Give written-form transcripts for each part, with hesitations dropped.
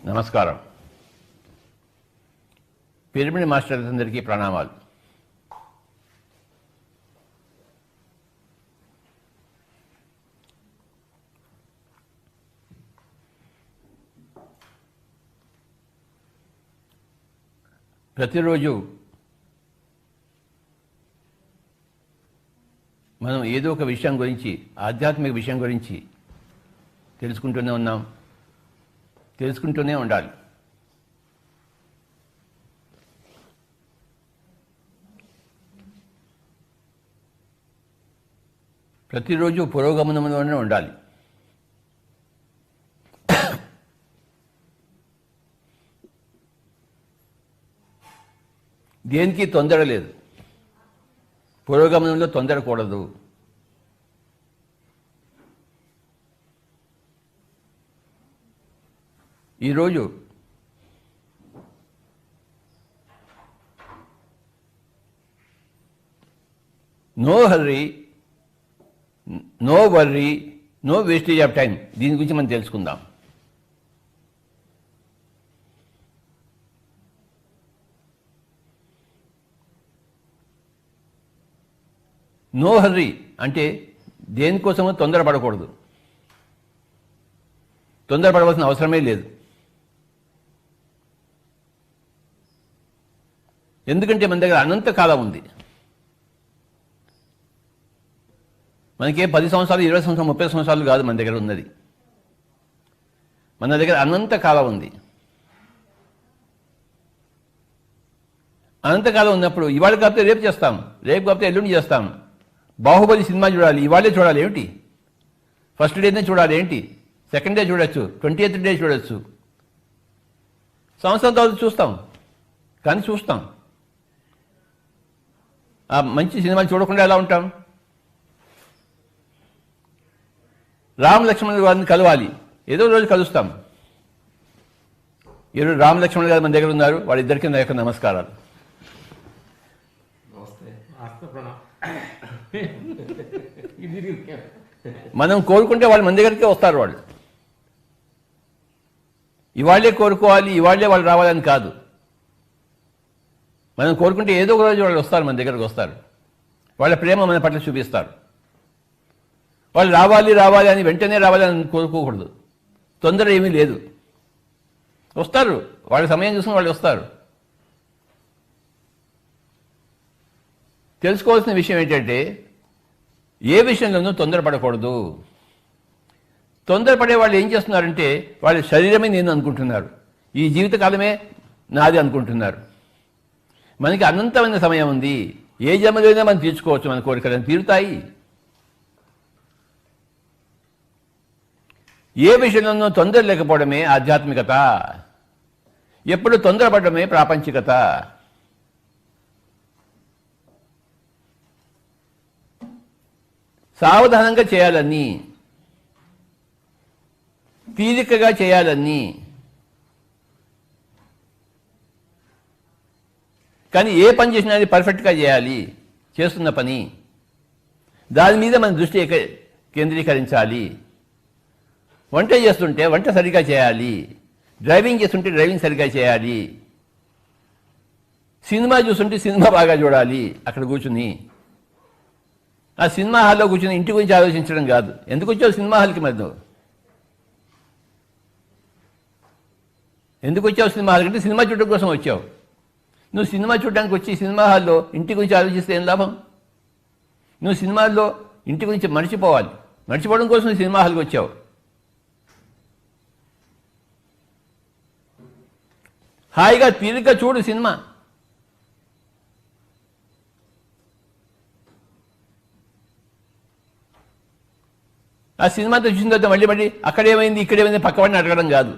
నమస్కారం. Pyramid masters అందరికీ ప్రణామాలు. ప్రతిరోజు మనం ఏదో ఒక విషయం గురించి, ఆధ్యాత్మిక విషయం గురించి తెలుసుకుంటూనే ఉన్నాం, తెలుసుకుంటూనే ఉండాలి. ప్రతిరోజు పురోగమనంలోనే ఉండాలి. దేనికి తొందర లేదు, పురోగమనంలో తొందరకూడదు. ఈరోజు no hurry, no worry, no wastage of time, దీని గురించి మనం తెలుసుకుందాం. నో హర్రీ అంటే దేనికోసమో తొందరపడకూడదు, తొందరపడవలసిన అవసరమే లేదు. ఎందుకంటే మన దగ్గర అనంత కాలం ఉంది. మనకే 10 సంవత్సరాలు, 20 సంవత్సరాలు, 30 సంవత్సరాలు కాదు మన దగ్గర ఉన్నది. మన దగ్గర అనంత కాలం ఉంది. అనంతకాలం ఉన్నప్పుడు ఇవాళ కాకపోతే రేపు చేస్తాం, రేపు కాకపోతే ఎల్లుండి చేస్తాం. బాహుబలి సినిమా చూడాలి, ఇవాళే చూడాలి ఏమిటి? ఫస్ట్ డేనే చూడాలి ఏంటి? సెకండ్ డే చూడొచ్చు, 20th డే చూడొచ్చు. సంవత్సరం తర్వాత చూస్తాం, కానీ చూస్తాం. ఆ మంచి సినిమాలు చూడకుండా ఎలా ఉంటాం? రామ లక్ష్మణుల గారిని కలవాలి, ఏదో రోజు కలుస్తాం. ఈరోజు రామ లక్ష్మణుల గారు మన దగ్గర ఉన్నారు, వాళ్ళిద్దరికీ నా యొక్క నమస్కారాలు. మనం కోరుకుంటే వాళ్ళు మన దగ్గరికే వస్తారు. వాళ్ళు ఇవాళ్లే కోరుకోవాలి, ఇవాళ్లే వాళ్ళు రావాలని కాదు. మనం కోరుకుంటే ఏదో ఒక రోజు వాళ్ళు వస్తారు, మన దగ్గరకు వస్తారు. వాళ్ళ ప్రేమ మన పట్ల చూపిస్తారు. వాళ్ళు రావాలి రావాలి అని వెంటనే రావాలని కోరుకోకూడదు. తొందర ఏమీ లేదు, వస్తారు. వాళ్ళ సమయం చూసుకుని వాళ్ళు వస్తారు. తెలుసుకోవాల్సిన విషయం ఏంటంటే, ఏ విషయంలోనూ తొందరపడకూడదు. తొందరపడే వాళ్ళు ఏం చేస్తున్నారంటే, వాళ్ళ శరీరమే నేను అనుకుంటున్నారు, ఈ జీవితకాలమే నాది అనుకుంటున్నారు. మనకి అనంతమైన సమయం ఉంది, ఏ జన్మలోనే మనం తీర్చుకోవచ్చు, మన కోరికలను తీరుతాయి. ఏ విషయంలోనూ తొందర లేకపోవడమే ఆధ్యాత్మికత, ఎప్పుడు తొందరపడమే ప్రాపంచికత. సావధానంగా చేయాలని, తీరికగా చేయాలని, కానీ ఏ పని చేసినా అది పర్ఫెక్ట్గా చేయాలి. చేస్తున్న పని దాని మీద మన దృష్టి కేంద్రీకరించాలి. వంట చేస్తుంటే వంట సరిగా చేయాలి, డ్రైవింగ్ చేస్తుంటే డ్రైవింగ్ సరిగా చేయాలి, సినిమా చూస్తుంటే సినిమా బాగా చూడాలి. అక్కడ కూర్చుని ఆ సినిమా హాల్లో కూర్చుని ఇంటి గురించి ఆలోచించడం కాదు. ఎందుకు వచ్చావు సినిమా హాల్కి? మరి నువ్వు ఎందుకు వచ్చావు సినిమా హాల్కి? అంటే సినిమా చూడడం కోసం వచ్చావు. నువ్వు సినిమా చూడడానికి వచ్చి సినిమా హాల్లో ఇంటి గురించి ఆలోచిస్తే ఏం లాభం? నువ్వు సినిమాల్లో ఇంటి గురించి మర్చిపోవాలి. మర్చిపోవడం కోసం నువ్వు సినిమా హాల్కి వచ్చావు. హాయిగా తీరిక చూడు సినిమా. ఆ సినిమాతో చూసిన తర్వాత మళ్ళీ మళ్ళీ అక్కడేమైంది ఇక్కడేమైంది పక్కవాడిని అడగడం కాదు.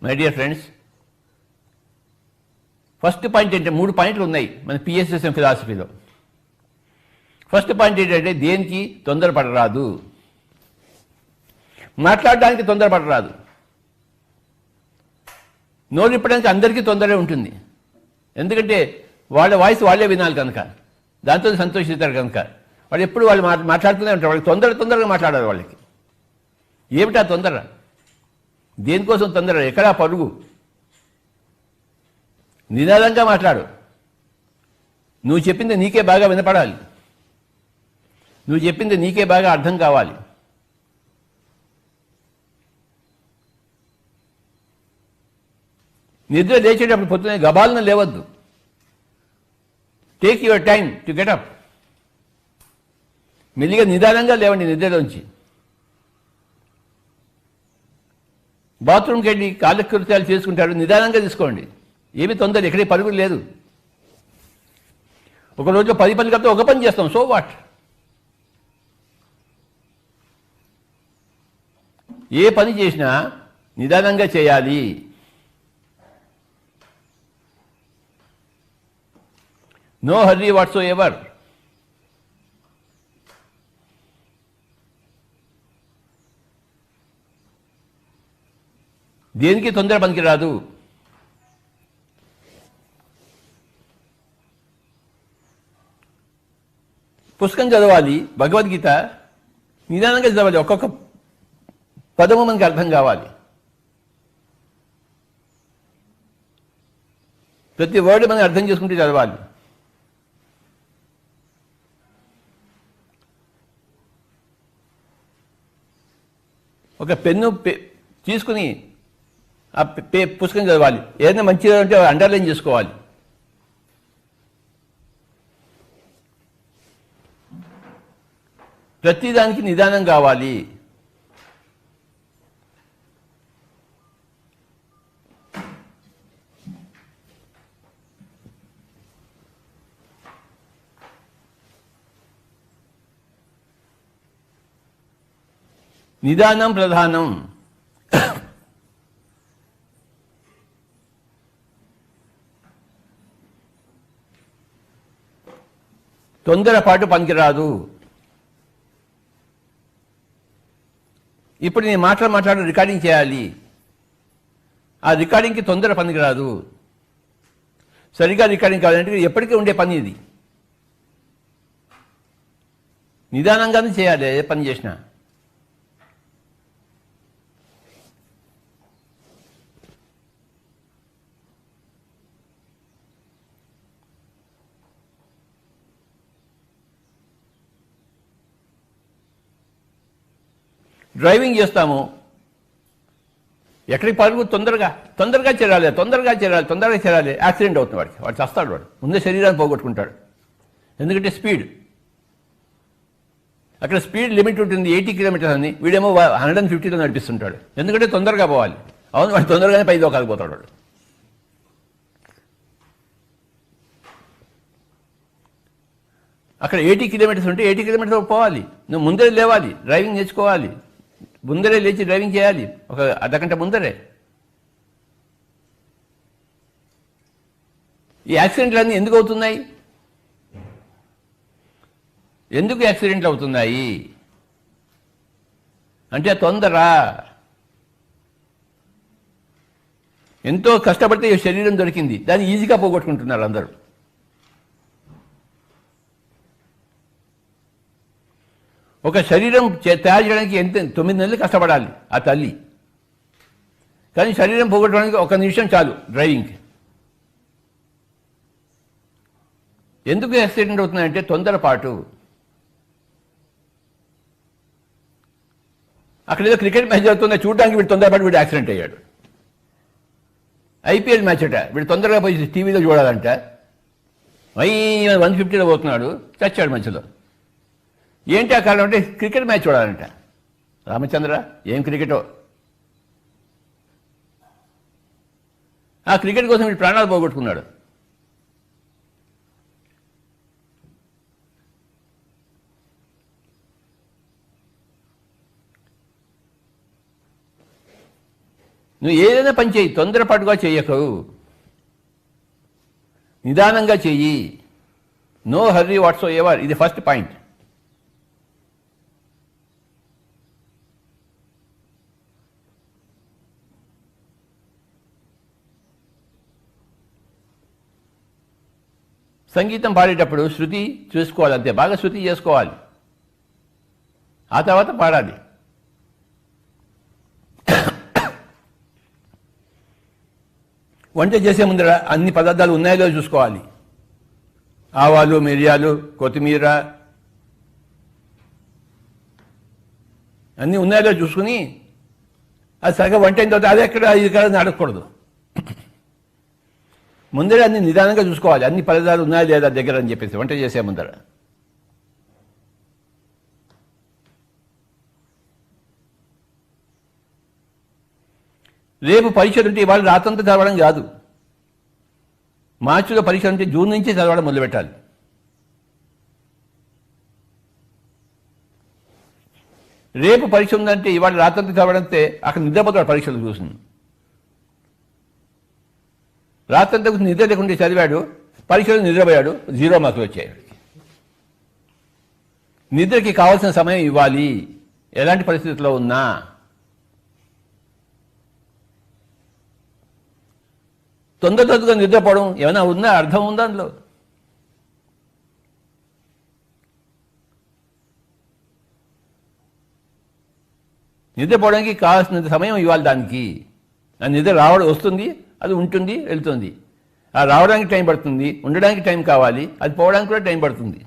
My dear friends, first point ఏంటంటే, 3 పాయింట్లు ఉన్నాయి మన పిఎస్ఎస్ఎం ఫిలాసఫీలో. ఫస్ట్ పాయింట్ ఏంటంటే, దేనికి తొందరపడరాదు. మాట్లాడడానికి తొందరపడరాదు. నోరు ఇప్పడానికి అందరికీ తొందరే ఉంటుంది. ఎందుకంటే వాళ్ళ వాయిస్ వాళ్ళే వినాలి కనుక, దాంతో సంతోషిస్తారు కనుక. వాళ్ళు ఎప్పుడు వాళ్ళు మాట్లాడుతూనే ఉంటారు. వాళ్ళకి తొందరగా మాట్లాడాలి. వాళ్ళకి ఏమిటా తొందర? దేనికోసం తొందర, ఎక్కడా పరుగు? నిదానంగా మాట్లాడు. నువ్వు చెప్పింది నీకే బాగా వినపడాలి, నువ్వు చెప్పింది నీకే బాగా అర్థం కావాలి. నిద్ర లేచేటప్పుడు పొద్దునే గబాలను లేవద్దు. Take your time to get up. మెల్లిగా నిదానంగా లేవండి నిద్రలోంచి. బాత్రూమ్కి వెళ్ళి కాలకృత్యాలు చేసుకుంటాడు, నిదానంగా తీసుకోండి. ఏమి తొందర, ఎక్కడే పరుగులు లేదు. ఒక రోజు 10 పని కలిపితే ఒక పని చేస్తాం, సో వాట్? ఏ పని చేసినా నిదానంగా చేయాలి. No hurry whatsoever. దేనికి తొందర పనికిరాదు. పుస్తకం చదవాలి, భగవద్గీత నిదానంగా చదవాలి. ఒక్కొక్క పదము మనకి అర్థం కావాలి. ప్రతి వర్డ్ మనం అర్థం చేసుకుంటే చదవాలి. ఒక పెన్ను తీసుకుని ఆ పుస్తకం చదవాలి. ఏదైనా మంచిగా ఉంటే అండర్లైన్ చేసుకోవాలి. ప్రతిదానికి నిదానం కావాలి. నిదానం ప్రధానం. తొందరపాటు పనికిరాదు. ఇప్పుడు నేను మాట్లాడి రికార్డింగ్ చేయాలి. ఆ రికార్డింగ్కి తొందర పనికిరాదు. సరిగా రికార్డింగ్ కావాలంటే ఎప్పటికీ ఉండే పని ఇది. నిదానంగానే చేయాలి ఏ పని చేసినా. డ్రైవింగ్ చేస్తాము, ఎక్కడికి పరుగు, తొందరగా చేరాలి. యాక్సిడెంట్ అవుతుంది వాడు చస్తాడు. వాడు ముందే శరీరాన్ని పోగొట్టుకుంటాడు. ఎందుకంటే స్పీడ్, అక్కడ స్పీడ్ లిమిట్ ఉంటుంది 80 కిలోమీటర్స్ అని, వీడేమో 150లో నడిపిస్తుంటాడు. ఎందుకంటే తొందరగా పోవాలి. అవును, వాడు తొందరగానే పై దోకాలిపోతాడు వాడు. అక్కడ 80 కిలోమీటర్స్ ఉంటే 80 కిలోమీటర్స్ పోవాలి. నువ్వు ముందరే లేవాలి, డ్రైవింగ్ నేర్చుకోవాలి. ముందరే లేచి డ్రైవింగ్ చేయాలి, ఒక అర్ధగంట ముందరే. ఈ యాక్సిడెంట్లన్నీ ఎందుకు అవుతున్నాయి? ఎందుకు యాక్సిడెంట్లు అవుతున్నాయి అంటే తొందర. ఎంతో కష్టపడితే ఈ శరీరం దొరికింది, దాన్ని ఈజీగా పోగొట్టుకుంటున్నారు అందరూ. ఒక శరీరం తయారు చేయడానికి 9 నెలలు కష్టపడాలి ఆ తల్లి. కానీ శరీరం పోగొట్టడానికి 1 నిమిషం చాలు డ్రైవింగ్కి. ఎందుకు యాక్సిడెంట్ అవుతున్నాయంటే తొందరపాటు. అక్కడ ఏదో క్రికెట్ మ్యాచ్ జరుగుతుందో చూడడానికి వీడు తొందరపాటు వీడు యాక్సిడెంట్ అయ్యాడు. ఐపీఎల్ మ్యాచ్ అట, వీడు తొందరగా పోయి టీవీలో చూడాలంట. 150లో పోతున్నాడు, చచ్చాడు మధ్యలో. ఏంటి ఆ కారణం అంటే క్రికెట్ మ్యాచ్ చూడాలంట. రామచంద్ర, ఏం క్రికెటో! ఆ క్రికెట్ కోసం వీడు ప్రాణాలు పోగొట్టుకున్నాడు. నువ్వు ఏదైనా పని చెయ్యి, తొందరపాటుగా చెయ్యకు, నిదానంగా చెయ్యి. No hurry whatsoever. ఇది ఫస్ట్ పాయింట్. సంగీతం పాడేటప్పుడు శృతి చూసుకోవాలి, అంతే. బాగా శృతి చేసుకోవాలి, ఆ తర్వాత పాడాలి. వంట చేసే ముందర అన్ని పదార్థాలు ఉన్నాయో చూసుకోవాలి. ఆవాలు, మిరియాలు, కొత్తిమీర అన్నీ ఉన్నాయో చూసుకుని అది సరిగ్గా వంట అయిన తర్వాత అది ఎక్కడ ఇది ఎక్కడ అడగకూడదు. ముందరే అన్ని నిదానంగా చూసుకోవాలి, అన్ని పదార్థాలు ఉన్నాయా లేదా దగ్గర అని చెప్పేసి వంట చేసే ముందర. రేపు పరీక్షలు ఉంటే ఇవాళ రాత్రంతా చదవడం కాదు. మార్చిలో పరీక్షలు ఉంటే జూన్ నుంచి చదవడం మొదలుపెట్టాలి. రేపు పరీక్ష ఉందంటే ఇవాళ రాత్రంతా చదవడంతే అక్కడ నిద్రపోతాడు పరీక్షలు చూసింది. రాత్రంతా నిద్ర లేకుండా చదివాడు, పరీక్షలు నిద్రపోయాడు, 0 మార్కులు వచ్చాయి. నిద్రకి కావాల్సిన సమయం ఇవ్వాలి ఎలాంటి పరిస్థితుల్లో ఉన్నా. తొందరగా నిద్రపోవడం ఏమైనా ఉందా, అర్థం ఉందా అందులో? నిద్రపోవడానికి కావాల్సిన సమయం ఇవ్వాలి దానికి. ఆ నిద్ర రావడం వస్తుంది, అది ఉంటుంది, వెళ్తుంది. ఆ రావడానికి టైం పడుతుంది, ఉండడానికి టైం కావాలి, అది పోవడానికి కూడా టైం పడుతుంది.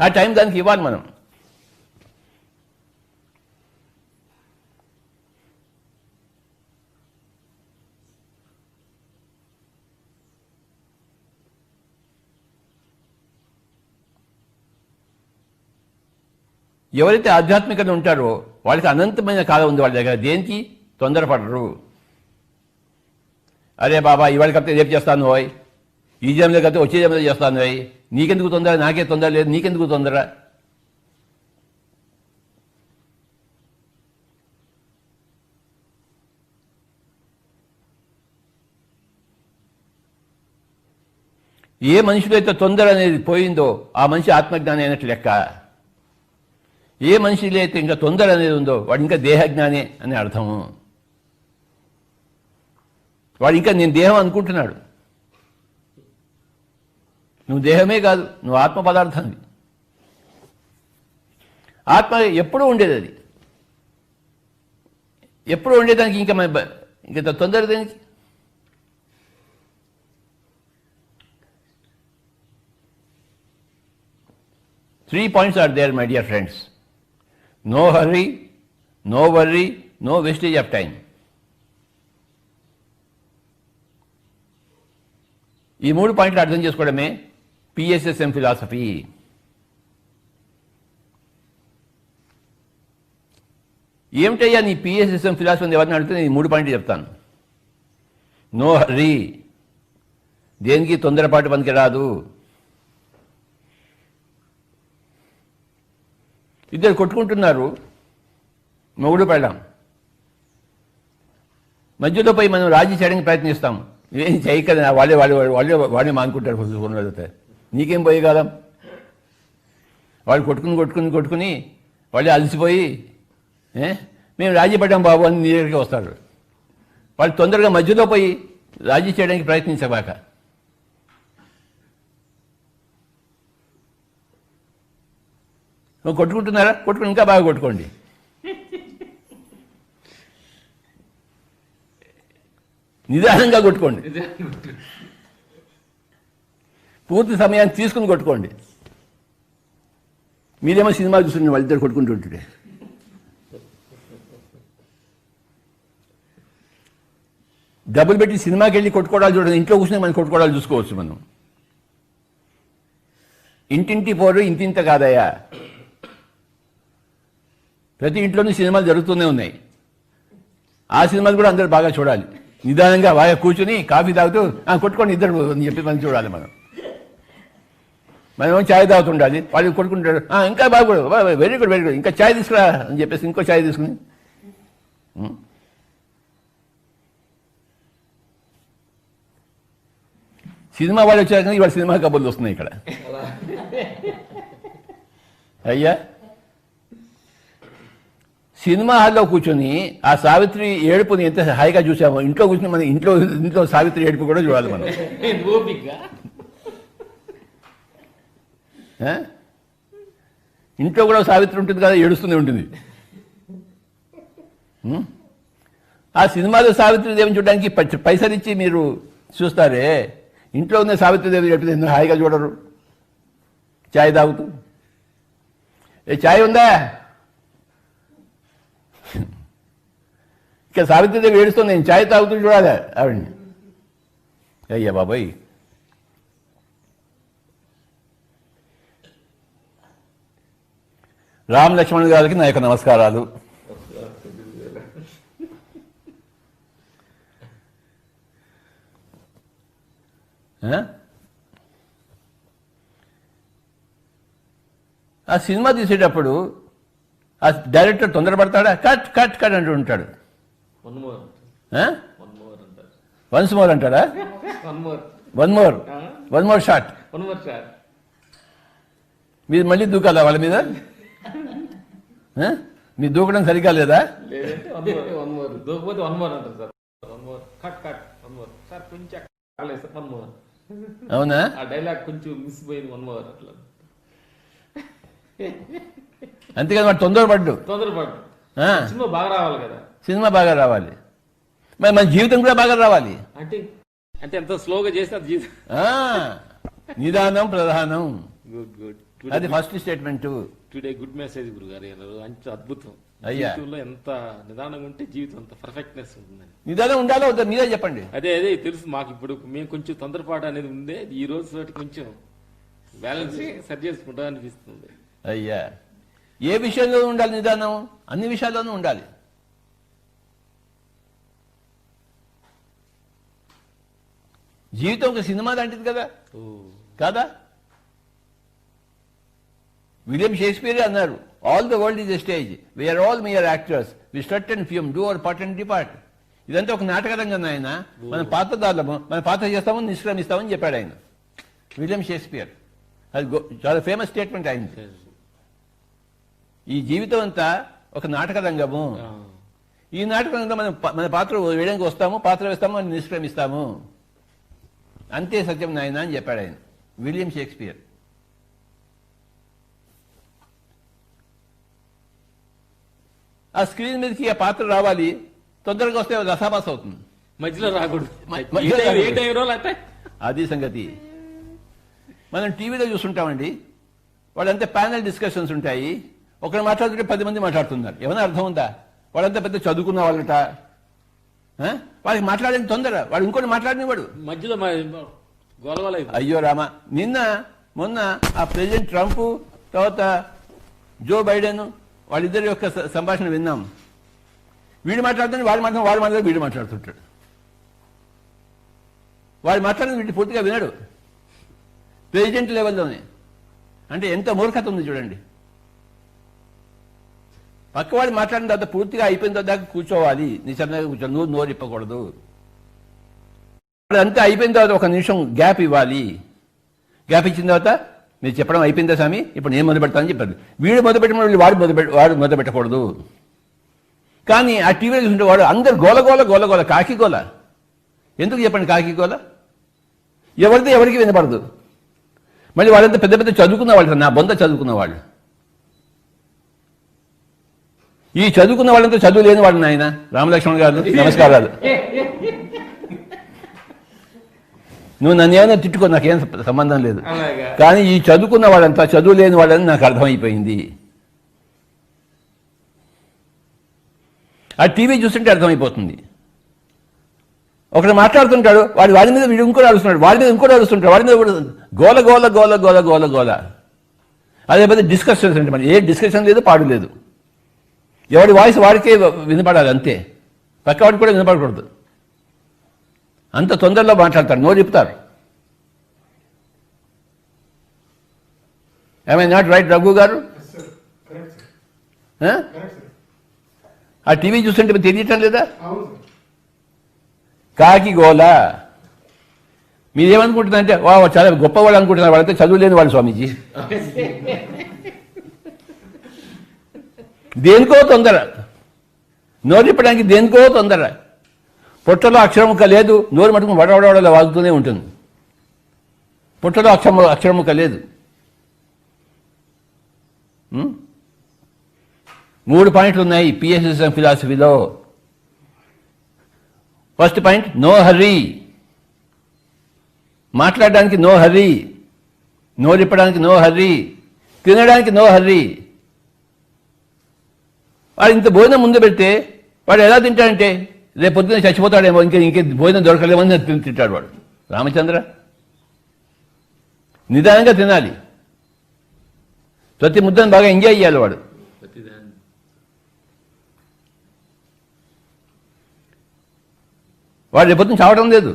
ఆ టైం దానికి ఇవ్వాలి మనం. ఎవరైతే ఆధ్యాత్మికత ఉంటారో వాళ్ళకి అనంతమైన కాలం ఉంది వాళ్ళ దగ్గర, దేనికి తొందరపడరు. అరే బాబా ఇవాళ కప్తే రేపు చేస్తాను ఓయ్, ఈ జన్మలో కప్తే వచ్చే జన్మలో చేస్తాను ఓయ్, నీకెందుకు తొందర, నాకే తొందర లేదు, నీకెందుకు తొందర? ఏ మనిషిలో అయితే తొందర అనేది పోయిందో ఆ మనిషి ఆత్మజ్ఞాని అయినట్టు లెక్క. ఏ మనిషిలో అయితే ఇంకా తొందర అనేది ఉందో వాడు ఇంకా దేహజ్ఞానే అని అర్థము. వాడు ఇంకా నేను దేహం అనుకుంటున్నాడు. నువ్వు దేహమే కాదు, నువ్వు ఆత్మ పదార్థాన్ని. ఆత్మ ఎప్పుడూ ఉండేది, అది ఎప్పుడూ ఉండేదానికి ఇంకా తొందర దేనికి? Three points are there, my dear friends. No hurry, no worry, no wastage of time. ఈ 3 పాయింట్లు అర్థం చేసుకోవడమే PSSM ఫిలాసఫీ. ఏమిటయ్యా నీ PSSM ఫిలాసఫీ ఎవరిని అడిగితే నేను 3 పాయింట్లు చెప్తాను. నో హర్రీ, దేనికి తొందరపాటు పనికి రాదు. ఇద్దరు కొట్టుకుంటున్నారు, మొగుడు పెళ్ళాం. మధ్యలో పోయి మనం రాజీ చేయడానికి ప్రయత్నిస్తాం. ఇవేం చేయి కదా, వాళ్ళే మానుకుంటారు. నీకేం పోయి కాలం? వాళ్ళు కొట్టుకుని వాళ్ళే అలసిపోయి మేము రాజీ పడ్డాం బాబు అని నీ దగ్గరికి వస్తారు. వాళ్ళు తొందరగా మధ్యలో పోయి రాజీ చేయడానికి ప్రయత్నించబాక. కొట్టుకుంటున్నారా? కొట్టుకుని ఇంకా బాగా కొట్టుకోండి. నిదానంగా కొట్టుకోండి, పూర్తి సమయాన్ని తీసుకుని కొట్టుకోండి. మీరేమో సినిమా చూస్తున్న వాళ్ళిద్దరు కొట్టుకుంటుంటే డబ్బులు పెట్టి సినిమాకి వెళ్ళి కొట్టుకోవడాలు చూడండి. ఇంట్లో కూర్చొని మనం కొట్టుకోవడాలు చూసుకోవచ్చు. మనం ఇంటింటి పోరు ఇంతింత కాదయ్యా. ప్రతి ఇంట్లోనూ సినిమాలు జరుగుతూనే ఉన్నాయి. ఆ సినిమాలు కూడా అందరూ బాగా చూడాలి. నిదానంగా బాగా కూర్చుని కాఫీ తాగుతూ కొట్టుకోండి ఇద్దరు అని చెప్పి మనం చూడాలి. మనం ఛాయ్ తాగుతుండాలి, వాళ్ళు కొట్టుకుంటాడు. ఇంకా బాగా వెరీ గుడ్ ఇంకా ఛాయ్ తీసుకురా అని చెప్పేసి ఇంకో ఛాయ్ తీసుకుని సినిమా వాళ్ళు వచ్చాక ఇవాళ సినిమా కబుర్లు వస్తున్నాయి ఇక్కడ. అయ్యా సినిమా హాల్లో కూర్చొని ఆ సావిత్రి ఏడుపుని ఎంత హాయిగా చూసామో ఇంట్లో కూర్చొని మన ఇంట్లో సావిత్రి ఏడుపు కూడా చూడాలి మనం. ఇంట్లో కూడా సావిత్రి ఉంటుంది కదా, ఏడుస్తూనే ఉంటుంది. ఆ సినిమాలో సావిత్రిదేవిని చూడడానికి పైసలు ఇచ్చి మీరు చూస్తారే, ఇంట్లో ఉన్న సావిత్రిదేవి చెప్తే ఎందుకు హాయిగా చూడరు? ఛాయ్ తాగుతూ, ఏ ఛాయ్ ఉందా? ఇక సావిత్రిదేవి ఏడుస్తుంది, నేను ఛాయ్ తాగుతూ చూడాలి ఆవిడ్ని. అయ్యా బాబాయ్, రామ్ లక్ష్మణ్ గారికి నా యొక్క నమస్కారాలు. ఆ సినిమా తీసేటప్పుడు ఆ డైరెక్టర్ తొందరపడతాడా? కట్ కట్ కట్ అంటూ ఉంటాడు. వన్స్ మోర్ అంటాడా? One more shot. మీరు మళ్ళీ దూకాలా వాళ్ళ మీద? మీరు దూకడం సరిగా లేదా? అవునా? ఆ డైలాగ్ కొంచెం మిస్ పోయింది. అట్లా అంతేకాదు వాడు తొందరపడ్డు. సినిమా బాగా రావాలి కదా. సినిమా బాగా రావాలి, మరి మన జీవితం కూడా బాగా రావాలి. అంటే అంటే ఎంత స్లోగా చేస్తే అది జీవితం. నిదానం ప్రధానం. Good good. అది first statement. Today good message గురుగారు. అంత అద్భుతం. జీవితంలో ఎంత నిదానంగా ఉంటే జీవితం అంత పర్ఫెక్ట్నెస్ ఉంటుందని. నిదానం ఉండాలో వద్దా మీరే చెప్పండి. అదే అదే తెలుసు మాకు. ఇప్పుడు మేము కొంచెం తొందరపాటు అనేది ఉందే, ఈ రోజు తోటి కొంచెం బ్యాలెన్స్ సెట్ చేసుకుంటా అనిపిస్తుంది. అయ్యా, ఏ విషయంలో ఉండాలి నిదానం? అన్ని విషయాల్లోనూ ఉండాలి. జీవితం ఒక సినిమా లాంటిది కదా, కాదా? విలియం షేక్స్పియర్ అన్నారు, all the world is a stage, we are all mere actors, we strut and fume, do our part and depart. ఇదంతా ఒక నాటకరంగా ఆయన, మన పాత్రదారులము, మన పాత్ర చేస్తామని నిష్క్రమిస్తామని చెప్పాడు ఆయన, విలియం షేక్స్పియర్. అది చాలా ఫేమస్ స్టేట్మెంట్ అయింది. ఈ జీవితం అంతా ఒక నాటక రంగము. ఈ నాటక రంగంలో మన పాత్ర వేయడానికి వస్తాము, పాత్ర వేస్తాము, అని నిష్క్రమిస్తాము. అంతే సత్యం నాయన అని చెప్పాడు ఆయన, విలియం షేక్స్పియర్. ఆ స్క్రీన్ మీదకి ఆ పాత్ర రావాలి, తొందరగా వస్తే రసాభాస అవుతుంది, మధ్యలో రాకూడదు. అది సంగతి. మనం టీవీలో చూస్తుంటామండి, వాళ్ళంతా ప్యానల్ డిస్కషన్స్ ఉంటాయి. ఒకరు మాట్లాడుతుంటే 10 మంది మాట్లాడుతున్నారు. ఏమైనా అర్థం ఉందా? వాళ్ళంతా పెద్ద చదువుకున్న వాళ్ళట, వాళ్ళకి మాట్లాడేది తొందర, వాడు ఇంకోటి మాట్లాడినవాడు మధ్యలో. అయ్యో రామ, మొన్న ఆ ప్రెసిడెంట్ ట్రంప్ తర్వాత జో బైడెన్ వాళ్ళిద్దరి యొక్క సంభాషణ విన్నాం. వీడు మాట్లాడుతుంటే వాడు మాట్లాడుతూ వీడు మాట్లాడుతుంటాడు. వాడు మాట్లాడిన వీడు పూర్తిగా వినడు, ప్రెసిడెంట్ లెవెల్లోనే. అంటే ఎంత మూర్ఖత ఉంది చూడండి. పక్కవాడు మాట్లాడిన తర్వాత పూర్తిగా అయిపోయిన దాకా కూర్చోవాలి, నిశ్చలంగా కూర్చోవాలి, నువ్వు నోరు ఇప్పకూడదు. అంతా అయిపోయిన తర్వాత ఒక నిమిషం గ్యాప్ ఇవ్వాలి. గ్యాప్ ఇచ్చిన తర్వాత మీరు చెప్పడం అయిపోయిందా స్వామి, ఇప్పుడు నేను మొదలు పెడతానని చెప్పారు. వీడు మొదలుపెట్టిన వాడు మొదలు పెట్టకూడదు. కానీ ఆ టీవీలో చూస్తుంటే వాడు అందరు గోల కాకి గోల. ఎందుకు చెప్పండి కాకి గోల? ఎవరిది ఎవరికి వినపడదు. మళ్ళీ వాళ్ళంతా పెద్ద పెద్ద చదువుకున్న వాళ్ళు, నా బొంద చదువుకున్న వాళ్ళు. ఈ చదువుకున్న వాళ్ళంతా చదువు లేని వాడు నాయన. రామలక్ష్మణ్ గారు నమస్కారాలు. నువ్వు నన్ను ఏమైనా తిట్టుకో, నాకేం సంబంధం లేదు. కానీ ఈ చదువుకున్న వాళ్ళంతా చదువు లేని వాళ్ళని నాకు అర్థమైపోయింది. ఆ టీవీ చూస్తుంటే అర్థమైపోతుంది. ఒకడు మాట్లాడుతుంటాడు, వాడి మీద వీడు ఇంకోటి అడుగుతున్నాడు, వాడి మీద ఇంకోటి అడుగుతుంటాడు, వాడి మీద గోల గోల గోల గోల గోల గోల. అదే పెద్ద డిస్కషన్స్ అంటే మరి ఏ డిస్కషన్ లేదు, పాడు లేదు. ఎవడి వాయిస్ వాడికే వినపడాలి, అంతే. పక్కవాడికి కూడా వినపడకూడదు. అంత తొందరలో మాట్లాడతారు, నో చెప్తారు. ఐ నాట్ రైట్ రఘు గారు? ఆ టీవీ చూస్తుంటే తెలియటం లేదా? కాకి గోల. మీరేమనుకుంటున్నారంటే వా చాలా గొప్పవాళ్ళు అనుకుంటున్నారు, వాళ్ళంతా చదువు లేని వాళ్ళు స్వామీజీ. దేనికో తొందర, నోరిప్పడానికి దేనికో తొందర. పొట్టలో అక్షరముక్క లేదు, నోరు మటుకు వడవడవడలో వాగుతూనే ఉంటుంది. పొట్టలో అక్షరముక్క లేదు. 3 పాయింట్లు ఉన్నాయి పిఎస్ఎస్ఎం ఫిలాసఫీలో. First point, no hurry. మాట్లాడడానికి నో హర్రీ, నోరిప్పడానికి నో హర్రీ, తినడానికి నో హర్రీ. వాడు ఇంత భోజనం ముందు పెడితే వాడు ఎలా తింటాడంటే రేపు పొద్దున్న చచ్చిపోతాడేమో, ఇంకే భోజనం దొరకలేమో అని తింటాడు వాడు. రామచంద్ర, నిదానంగా తినాలి, ప్రతి ముద్దను బాగా ఎంజాయ్ చేయాలి వాడు. వాడు రేపు పొద్దున్న చావడం లేదు,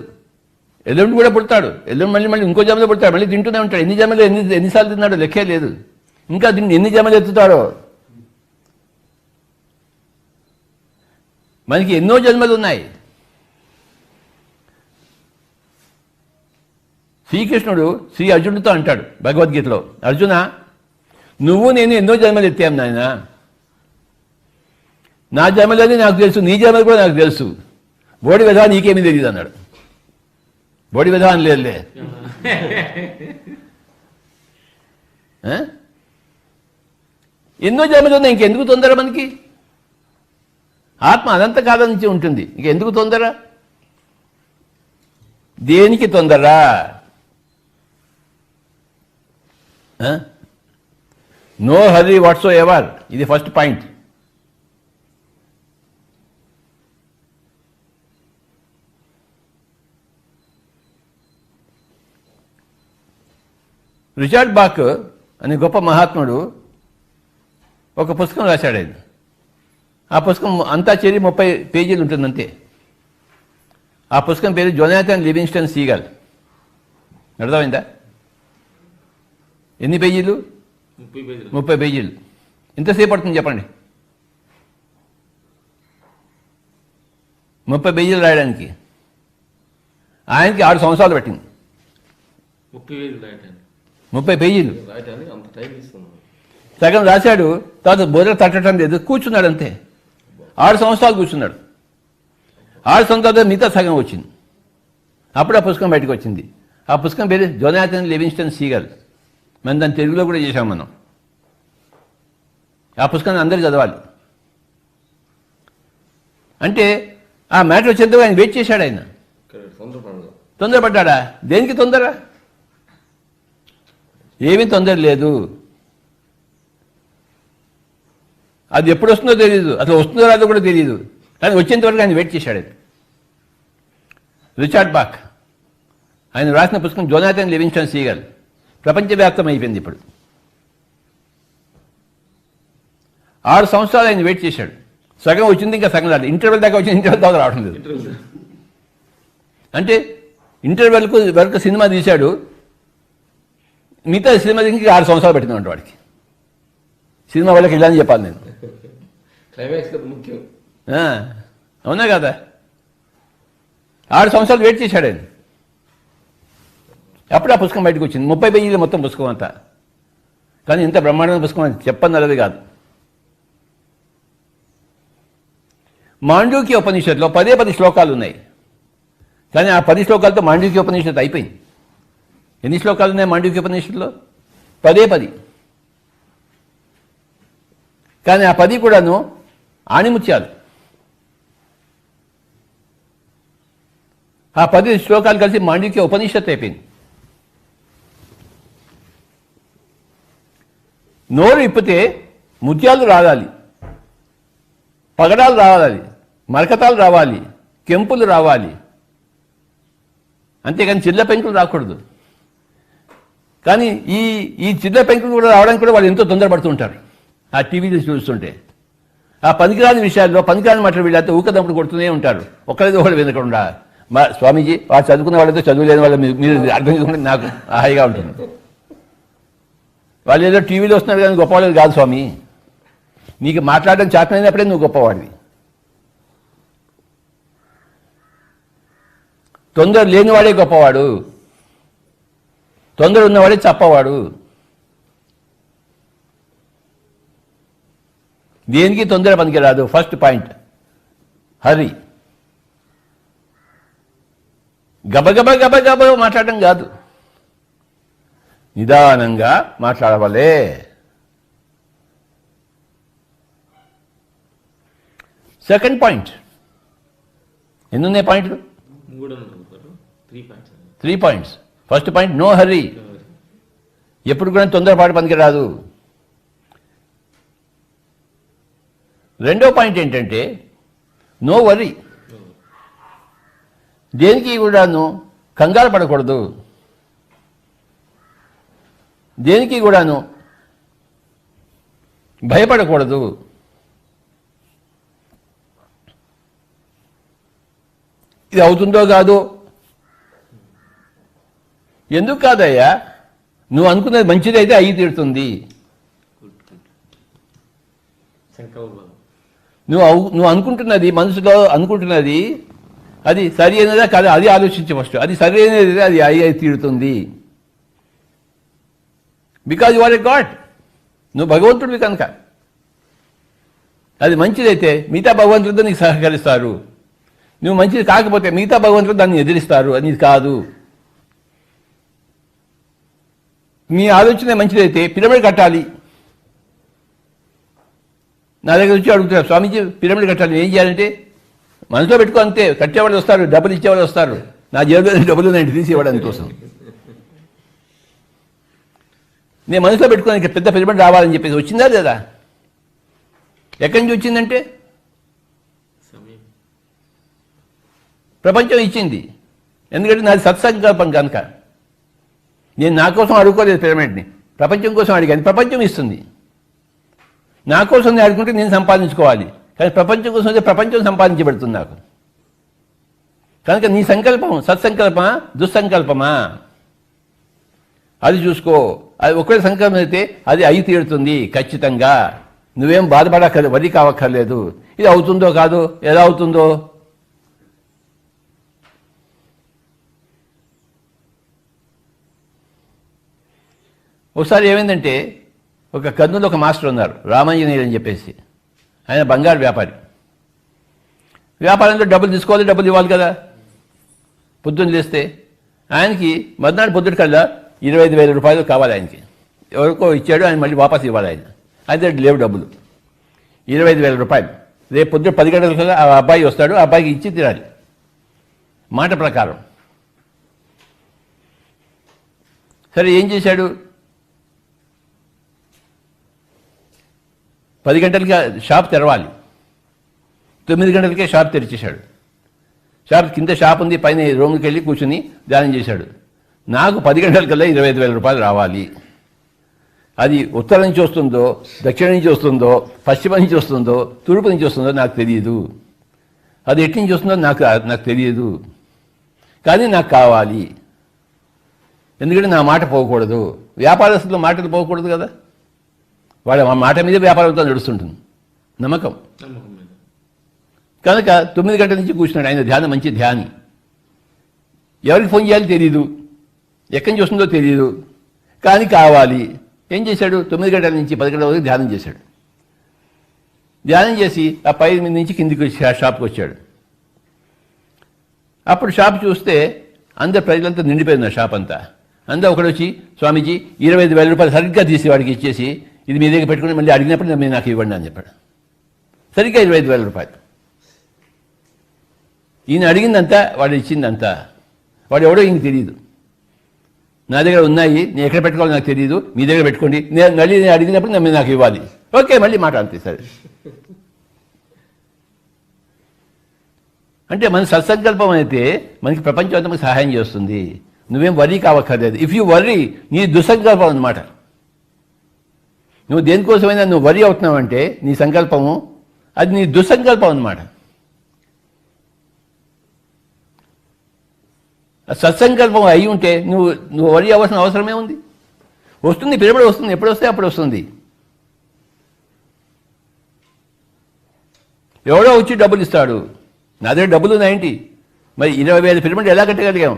ఎల్లుండి కూడా పుడతాడు, ఎల్లుండి మళ్ళీ ఇంకో జమలో పుడతాడు, మళ్ళీ తింటూనే ఉంటాడు. ఎన్ని జమలు ఎన్నిసార్లు తిన్నాడో లెక్కే లేదు. ఇంకా ఎన్ని జమలు ఎత్తుతాడో. మనకి ఎన్నో జన్మలు ఉన్నాయి. శ్రీకృష్ణుడు శ్రీ అర్జునుడితో అంటాడు భగవద్గీతలో, అర్జున, నువ్వు నేను ఎన్నో జన్మలు ఎత్తాం నాయన. నా జన్మలని నాకు తెలుసు, నీ జన్మలు కూడా నాకు తెలుసు. బోడి విధా నీకేమీ తెలియదు అన్నాడు. బోడి విధా అని లేదులే. ఎన్నో జన్మలు ఉన్నాయి, ఇంకెందుకు తొందర మనకి? ఆత్మ అనంత కాలం నుంచి ఉంటుంది, ఇంకెందుకు తొందర? దేనికి తొందర? No hurry whatsoever. ఇది ఫస్ట్ పాయింట్. రిచర్డ్ బాక్ అనే గొప్ప మహాత్ముడు ఒక పుస్తకం రాశాడు. ఆయన ఆ పుస్తకం అంతా చేరి 30 పేజీలు ఉంటుందంతే. ఆ పుస్తకం పేరు జొనాథన్ లివింగ్స్టన్ సీగల్. అర్థమైందా? ఎన్ని పేజీలు? 30 పేజీలు. ఎంతసేపు పడుతుంది చెప్పండి? 30 పేజీలు రాయడానికి ఆయనకి 6 సంవత్సరాలు పట్టింది. 30 పేజీలు సగం రాశాడు. తర్వాత బోధన తట్టడం లేదు, కూర్చున్నాడు అంతే. 6 సంవత్సరాలు కూర్చున్నాడు. 6 సంవత్సరాలు మిగతా సగం వచ్చింది. అప్పుడు ఆ పుస్తకం బయటకు వచ్చింది. ఆ పుస్తకం పేరు జొనాథన్ లివింగ్స్టన్ సీగల్. మనం దాన్ని తెలుగులో కూడా చేశాం మనం. ఆ పుస్తకాన్ని అందరూ చదవాలి. అంటే ఆ మ్యాటర్ వచ్చేందుకు ఆయన వెయిట్ చేశాడు. ఆయన తొందరపడ్డా? దేనికి తొందర? ఏమీ తొందర లేదు. అది ఎప్పుడు వస్తుందో తెలియదు, అసలు వస్తుందో రాదో కూడా తెలియదు. కానీ వచ్చేంత వరకు ఆయన వెయిట్ చేశాడు. రిచర్డ్ బాక్ ఆయన రాసిన పుస్తకం జొనాథన్ లివింగ్స్టన్ సీగల్ ప్రపంచవ్యాప్తం అయిపోయింది ఇప్పుడు. 6 సంవత్సరాలు ఆయన వెయిట్ చేశాడు. సగం వచ్చింది, ఇంకా సగం రాదు. ఇంటర్వెల్ దాకా వచ్చింది, ఇంటర్వెల్ దాకా రావడం లేదు. అంటే ఇంటర్వెల్ వరకు సినిమా తీశాడు, మిగతా సినిమా ఇంక 6 సంవత్సరాలు పెట్టిందంట వాడికి. సినిమా వాళ్ళకి ఇలా అని చెప్పాలి నేను. ముఖ్యం. అవునా కదా? 6 సంవత్సరాలు వెయిట్ చేశాడు ఆయన. అప్పుడు ఆ పుస్తకం బయటకు వచ్చింది. 30 పేజీలు మొత్తం పుస్తకం అంతా. కానీ ఇంత బ్రహ్మాండమైన పుస్తకం అని చెప్పన్నది కాదు. మాండూక్య ఉపనిషత్తులో 10 శ్లోకాలు ఉన్నాయి. కానీ ఆ 10 శ్లోకాలతో మాండూక్య ఉపనిషత్తు అయిపోయింది. ఎన్ని శ్లోకాలు ఉన్నాయి మాండూక్య ఉపనిషత్తులో? 10. కానీ ఆ 10 కూడాను ఆణిముత్యాలు. ఆ 10 శ్లోకాలు కలిసి మాండూక్య ఉపనిషత్తు అయిపోయింది. నోరు ఇప్పితే ముత్యాలు రావాలి, పగడాలు రావాలి, మరకతాలు రావాలి, కెంపులు రావాలి, అంతేగాని చిల్ల పెంకులు రాకూడదు. కానీ ఈ చిల్ల పెంకులు కూడా రావడానికి కూడా వాళ్ళు ఎంతో తొందరపడుతుంటారు. ఆ టీవీలో చూస్తుంటే ఆ పనికిరాని విషయాల్లో పనికిరాని మాటలు వీళ్ళతో ఊకదప్పుడు కొడుతూనే ఉంటారు. ఒకరిది ఒకరు వినకుండా. స్వామీజీ వాళ్ళు చదువుకున్న వాళ్ళతో చదువు లేని వాళ్ళు మీరు అర్థం చేసుకుంటే నాకు హాయిగా ఉంటుంది. వాళ్ళు ఏదో టీవీలో వస్తున్నారు కానీ గొప్పవాళ్ళు కాదు స్వామి. నీకు మాట్లాడడం చేతనైనప్పుడే నువ్వు గొప్పవాడివి. తొందర లేనివాడే గొప్పవాడు, తొందర ఉన్నవాడే చప్పవాడు. దేనికి తొందర పనికిరాదు. First point, Hari. గబగబ గబగబ మాట్లాడడం కాదు, నిదానంగా మాట్లాడవలే. సెకండ్ పాయింట్, ఎన్ని ఉన్నాయి పాయింట్లు? 3 points. 3 points. First point no hurry. ఎప్పుడు కూడా తొందరపాటు పనికి రాదు. రెండో పాయింట్ ఏంటంటే నో వరీ. దేనికి కూడాను కంగారు పడకూడదు, దేనికి కూడాను భయపడకూడదు. ఇది అవుతుందో కాదో, ఎందుకు కాదయ్యా, నువ్వు అనుకున్నది మంచిదైతే అయ్యి తీరుతుంది. నువ్వు అనుకుంటున్నది, మనసులో అనుకుంటున్నది అది సరి అయినదా కాదు, అది ఆలోచించి ఫస్ట్. అది సరి అయినది, అది అయ్యి తీరుతుంది. Because you are a God. నువ్వు భగవంతుడివి కనుక అది మంచిదైతే మిగతా భగవంతుడితో నీకు సహకరిస్తారు. నువ్వు మంచిది కాకపోతే మిగతా భగవంతుడు దాన్ని ఎదిరిస్తారు. అది కాదు. నీ ఆలోచన మంచిదైతే పిరమిడ్ కట్టాలి. నా దగ్గర వచ్చి అడుగుతున్నారు, స్వామీజీ పిరమిడ్ కట్టాలి, ఏం చేయాలంటే మనసులో పెట్టుకో, అంతే. కట్టేవాళ్ళు వస్తారు, డబ్బులు ఇచ్చేవాళ్ళు వస్తారు. నా జేబులో డబ్బులు నేను తీసి ఇవ్వడానికి కోసం నేను మనసులో పెట్టుకోడానికి పెద్ద పిరమిడ్ రావాలని చెప్పేసి వచ్చిందా లేదా? ఎక్కడి నుంచి వచ్చిందంటే ప్రపంచం ఇచ్చింది. ఎందుకంటే నాది సత్సంకల్పం కనుక. నేను నా కోసం అడుక్కోలేదు పిరమిడ్ని, ప్రపంచం కోసం అడిగాను. ప్రపంచం ఇస్తుంది. నా కోసం నేను అడుగుకుంటే నేను సంపాదించుకోవాలి, కానీ ప్రపంచం కోసం అయితే ప్రపంచం సంపాదించబడుతుంది నాకు. కనుక నీ సంకల్పం సత్సంకల్పమా దుస్సంకల్పమా అది చూసుకో. అది ఒకవేళ సంకల్పం అయితే అది అయి తీరుతుంది ఖచ్చితంగా. నువ్వేం బాధపడక్కర్లేదు, వరి కావక్కర్లేదు. ఇది అవుతుందో కాదో, ఎలా అవుతుందో. ఒకసారి ఏమైందంటే, ఒక కర్నూలు ఒక మాస్టర్ ఉన్నారు, రామాంజనేయులు అని చెప్పేసి. ఆయన బంగారు వ్యాపారి. వ్యాపారంలో డబ్బులు తీసుకోవాలి, డబ్బులు ఇవ్వాలి కదా. పొద్దున్న లేస్తే ఆయనకి మర్నాడు పొద్దుటి కల్లా 25,000 రూపాయలు కావాలి ఆయనకి. ఎవరికో ఇచ్చాడు, ఆయన మళ్ళీ వాపసు ఇవ్వాలి. ఆయన దగ్గర లేవు డబ్బులు. 25,000 రూపాయలు. రేపు పొద్దున 10 గంటల కల్లా ఆ అబ్బాయి వస్తాడు, ఆ అబ్బాయికి ఇచ్చి తీరాలి మాట ప్రకారం. సరే ఏం చేశాడు, 10 గంటలకి షాప్ తెరవాలి, 9 గంటలకే షాప్ తెరిచేశాడు. షాప్ కింద షాప్ ఉంది, పైన రూమ్కి వెళ్ళి కూర్చుని ధ్యానం చేశాడు. నాకు 10 గంటలకల్లా 25,000 రూపాయలు రావాలి. అది ఉత్తరం నుంచి వస్తుందో, దక్షిణ నుంచి వస్తుందో, పశ్చిమ నుంచి వస్తుందో, తూర్పు నుంచి వస్తుందో నాకు తెలియదు. అది ఎటు నుంచి వస్తుందో నాకు తెలియదు, కానీ నాకు కావాలి. ఎందుకంటే నా మాట పోకూడదు. వ్యాపారస్తుల మాటలు పోకూడదు కదా. వాడు ఆ మాట మీద వ్యాపారంతో నడుస్తుంటుంది, నమ్మకం. కనుక 9 గంటల నుంచి కూర్చున్నాడు. ఆయన ధ్యానం మంచి ధ్యాని. ఎవరికి ఫోన్ చేయాలో తెలియదు, ఎక్కడి నుంచి వస్తుందో తెలియదు, కానీ కావాలి. ఏం చేశాడు, 9 గంటల నుంచి 10 గంటల వరకు ధ్యానం చేశాడు. ధ్యానం చేసి ఆ పై మీద నుంచి కిందికి షాప్కి వచ్చాడు. అప్పుడు షాప్ చూస్తే అందరు ప్రజలంతా నిండిపోయింది షాప్ అంతా. అందరూ ఒకడు వచ్చి, స్వామీజీ 25,000 రూపాయలు సరిగ్గా తీసి వాడికి ఇచ్చేసి, ఇది మీ దగ్గర పెట్టుకుని మళ్ళీ అడిగినప్పుడు మీరు నాకు ఇవ్వండి అని చెప్పాడు. సరిగ్గా 25,000 రూపాయలు. ఈయన అడిగిందంతా, వాడు ఇచ్చిందంతా. వాడు ఎవడో ఈయనకి తెలియదు. నా దగ్గర ఉన్నాయి, నేను ఎక్కడ పెట్టుకోవాలో నాకు తెలియదు, మీ దగ్గర పెట్టుకోండి, నేను అడిగినప్పుడు మీరు నాకు ఇవ్వాలి. ఓకే, మళ్ళీ మాట అంతే. సరే, అంటే మన సత్సంకల్పం అయితే మనకి ప్రపంచం అంతా మనకు సహాయం చేస్తుంది. నువ్వేం వరీ కావక్కర్లేదు. ఇఫ్ యూ వర్రీ, నీ దుస్సంకల్పం అన్నమాట. నువ్వు దేనికోసమైనా నువ్వు వరీ అవుతున్నావంటే నీ సంకల్పము అది నీ దుస్సంకల్పం అన్నమాట. సత్సంకల్పం అయి ఉంటే నువ్వు వరీ అవ్వాల్సిన అవసరమే ఉంది. వస్తుంది, పిరమిడ్ వస్తుంది, ఎప్పుడు వస్తే అప్పుడు వస్తుంది. ఎవడో వచ్చి డబ్బులు ఇస్తాడు. నా దగ్గర డబ్బులు ఉన్నాయేంటి, మరి 20,000 పిరమిడ్ ఎలా కట్టగలిగాం?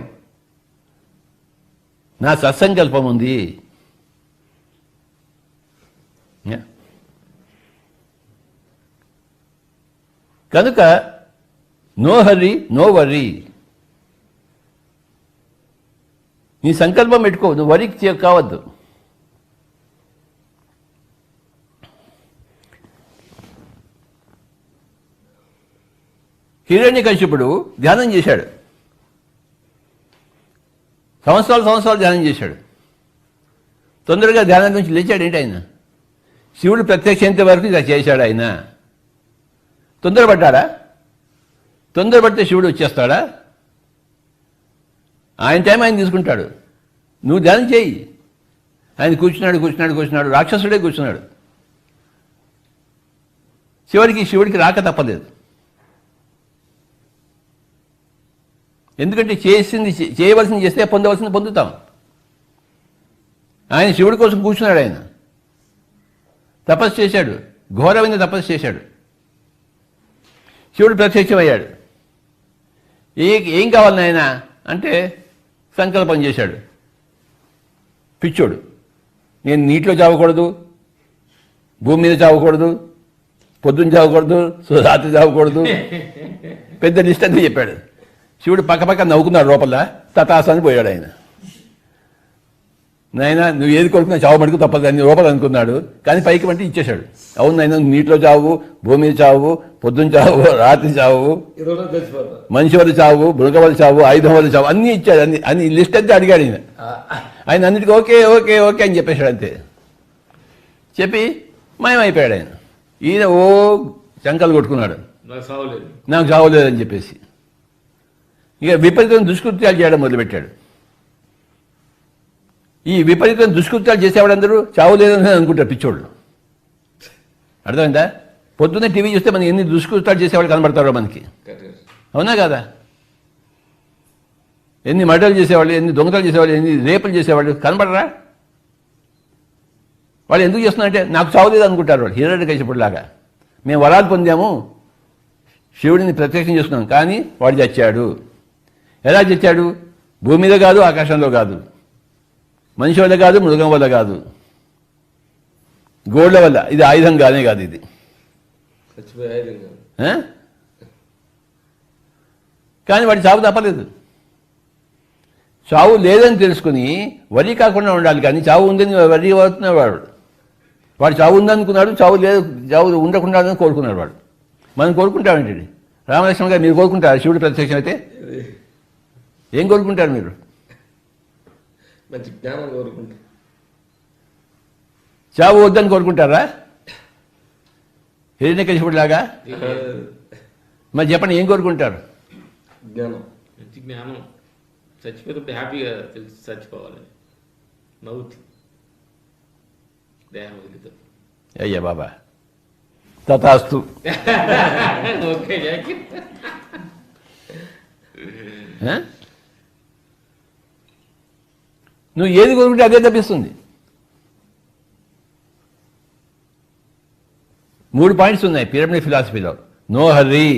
నా సత్సంకల్పం ఉంది. కనుక నో హర్రీ, నో వర్రీ. నీ సంకల్పం పెట్టుకో, నువ్వు వరికి కావద్దు. హిరణ్యకశిపుడు ధ్యానం చేశాడు, సంవత్సరాలు ధ్యానం చేశాడు. తొందరగా ధ్యానం నుంచి లేచాడు ఏంటి ఆయన? శివుడు ప్రత్యక్షంత వరకు ఇలా చేశాడు ఆయన. తొందరపడ్డాడా? తొందరపడితే శివుడు వచ్చేస్తాడా? ఆయన టైం ఆయన తీసుకుంటాడు. నువ్వు ధ్యానం చేయి. ఆయన కూర్చున్నాడు, రాక్షసుడే కూర్చున్నాడు. శివుడికి రాక తప్పలేదు. ఎందుకంటే చేయవలసింది చేస్తే పొందవలసింది పొందుతాం. ఆయన శివుడి కోసం కూర్చున్నాడు. ఆయన తపస్సు చేశాడు, ఘోరమైన తపస్సు చేశాడు. శివుడు ప్రత్యక్షమయ్యాడు. ఏం కావాలి నాయన అంటే సంకల్పం చేశాడు. పిచ్చోడు, నేను నీటిలో చావకూడదు, భూమి మీద చావకూడదు, పొద్దున్న చావకూడదు, రాత్రి చావకూడదు, పెద్ద లిస్ట్ అంతా చెప్పాడు. శివుడు పక్క నవ్వుకున్నాడు లోపల. తటాసాన్ని పోయాడు ఆయన. నాయన నువ్వు ఏది కొడుకున్నా చావు మటుకు తప్పదు అని లోపల అనుకున్నాడు. కానీ పైకి వంటి ఇచ్చేశాడు. అవును నాయన, నీటిలో చావు, భూమి మీద చావు, పొద్దున్న చావు, రాత్రి చావు, మనిషి వల్ల చావు, మృగ వల్ల చావు, ఆయుధం వల్ల చావు, అన్నీ ఇచ్చాడు. అన్ని లిస్ట్ అంతా అడిగాడు ఈయన. ఆయన అన్నిటికీ ఓకే ఓకే ఓకే అని చెప్పేశాడు. అంతే చెప్పి మాయమైపోయాడు ఆయన. ఈయన శంకలు కొట్టుకున్నాడు, నాకు చావలేదని చెప్పేసి. ఇక విపరీతమైన దుష్కృత్యాలు చేయడం మొదలుపెట్టాడు. ఈ విపరీతమైన దుష్కృత్యాలు చేసేవాడందరూ చావులేదని అనుకుంటారు పిచ్చోళ్ళు. అర్థమైందా? పొద్దున్నే టీవీ చూస్తే మనకి ఎన్ని దుష్కృత్యాలు చేసేవాళ్ళు కనబడతారో మనకి. అవునా కదా? ఎన్ని మర్డర్లు చేసేవాళ్ళు, ఎన్ని దొంగతలు చేసేవాళ్ళు, ఎన్ని రేపులు చేసేవాళ్ళు కనబడరా? వాళ్ళు ఎందుకు చేస్తున్నారంటే నాకు చావులేదు అనుకుంటారు వాళ్ళు. హిరణ్యకశిపుడిలాగా మేము వరాలు పొందాము, శివుడిని ప్రత్యక్షం చేసుకున్నాం, కానీ వాడు చచ్చాడు. ఎలా చచ్చాడు? భూమి మీద కాదు, ఆకాశంలో కాదు, మనిషి వల్ల కాదు, మృగం వల్ల కాదు, గోళ్ళ వల్ల. ఇది ఆయుధం కానే కాదు ఇది. కానీ వాడి చావు తప్పలేదు. చావు లేదని తెలుసుకుని వరి కాకుండా ఉండాలి, కానీ చావు ఉందని వరి అవుతున్నాడు వాడు. వాడు చావు ఉందనుకున్నాడు, చావు లేదు, చావు ఉండకుండా కోరుకున్నాడు వాడు. మనం కోరుకుంటామేంటి? రామలక్ష్మణ గారు మీరు కోరుకుంటారు శివుడు ప్రత్యక్షం అయితే? ఏం కోరుకుంటారు మీరు? మంచి జ్ఞానం కోరుకుంటారు. చావు వద్దని కోరుకుంటారా? హిరణ్యకశిపుడిలాగా? మరి చెప్పండి, ఏం కోరుకుంటారు? జ్ఞానం. మంచి జ్ఞానం. చచ్చిపోతే హ్యాపీగా తెలిసి చచ్చిపోవాలి, నవ్వుతూ దేహం వదిలితో. అయ్యా బాబా, తథాస్తు. ఓకే. నువ్వు ఏది కోరుకుంటే అదే తప్పిస్తుంది. 3 పాయింట్స్ ఉన్నాయి పిరమిడ్ ఫిలాసఫీలో. నో హర్రీ,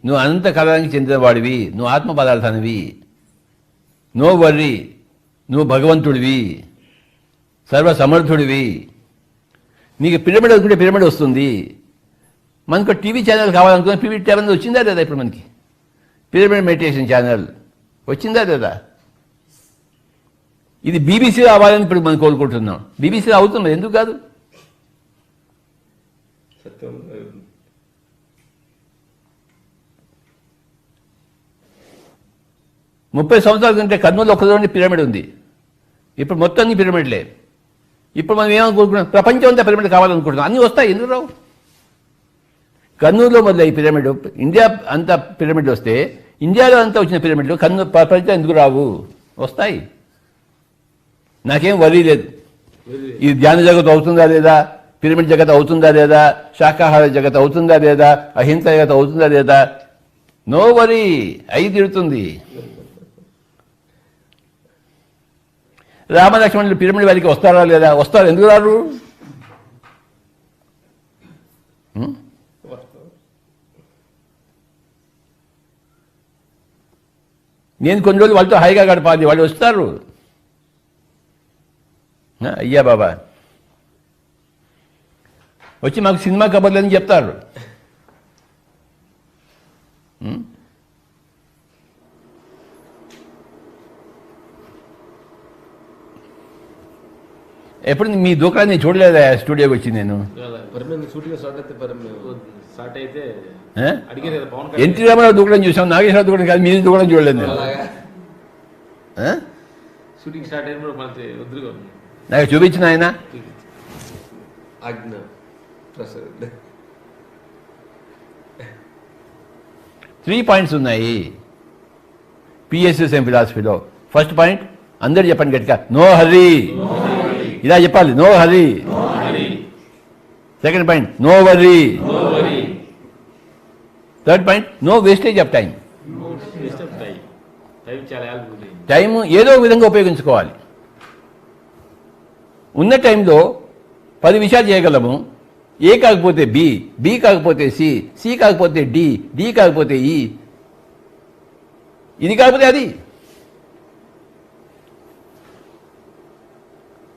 నువ్వు అనంత కాలానికి చెందినవాడివి, నువ్వు ఆత్మ పదార్థానివి. నో వర్రీ, నువ్వు భగవంతుడివి, సర్వసమర్థుడివి. నీకు పిరమిడ్ అనుకుంటే పిరమిడ్ వస్తుంది. మనకు టీవీ ఛానల్ కావాలనుకున్న పిరమిడ్ ఛానల్ వచ్చిందా లేదా? ఇప్పుడు మనకి పిరమిడ్ మెడిటేషన్ ఛానల్ వచ్చిందా లేదా? ఇది బీబీసీ అవ్వాలని ఇప్పుడు మనం కోరుకుంటున్నాం. బీబీసీ అవుతుంది, ఎందుకు కాదు? సత్యం. 30 సంవత్సరాల కంటే కర్నూలు ఒక్కదాని పిరమిడ్ ఉంది. ఇప్పుడు మొత్తం పిరమిడ్లే. ఇప్పుడు మనం ఏమనుకుంటున్నాం? ప్రపంచం అంతా పిరమిడ్ కావాలనుకుంటున్నాం. అన్నీ వస్తాయి, ఎందుకు రావు? కర్నూలులో మొదలై పిరమిడ్, ఇండియా అంతా పిరమిడ్ వస్తే, ఇండియాలో అంతా వచ్చిన పిరమిడ్లు ప్రపంచం ఎందుకు రావు? వస్తాయి. నాకేం వరీ లేదు. ఈ ధ్యాన జగత్ అవుతుందా లేదా, పిరమిడ్ జగత్ అవుతుందా లేదా, శాకాహార జగత్ అవుతుందా లేదా, అహింస జగత్ అవుతుందా లేదా, నో వరీ, అయి తిరుగుతుంది. రామలక్ష్మణులు పిరమిడ్ వారికి వస్తారా లేదా? వస్తారు, ఎందుకు రారు? నేను కొన్ని రోజులు వాళ్ళతో హాయిగా గడపాలి, వాళ్ళు వస్తారు. అయ్యా బాబా వచ్చి మాకు సినిమా కబర్లు అని చెప్తారు. ఎప్పుడు మీ దూకరాన్ని నేను చూడలేదా స్టూడియోకి వచ్చి నేను? మరి మేము షూటింగ్ స్టార్ట్ అయితే మరి మేము స్టార్ట్ అయితే ఆ? అడిగారు కదా పవన్ ఎన్టీ రామారావు దూకడం చూసాం, నాగేశ్వరరావు దూకడం కాదు, మీరు దూకడం చూడలేదు నేను. అలాగా ఆ? షూటింగ్ స్టార్ట్ అయినప్పుడు మనకి వద్దుగా ఉంది. నాకు చూపించిన ఆయన ఆజ్ఞ ప్రసాద్ 3 పాయింట్స్ ఉన్నాయి పిఎస్ఎస్ఎం ఫిలాసఫీలో. ఫస్ట్ పాయింట్ అందరు చెప్పండి గట్టిగా, నో హర్రీ. ఇలా చెప్పాలి, no hurry. Second point, no worry. Third point, no wastage of time. Time చాలా వాల్యుబుల్. టైం ఏదో ఒక విధంగా ఉపయోగించుకోవాలి. ఉన్న టైంలో 10 విషయాలు చేయగలము. ఏ కాకపోతే బి, బి కాకపోతే సి, సి కాకపోతే డి, డి కాకపోతే ఈ, ఇది కాకపోతే అది.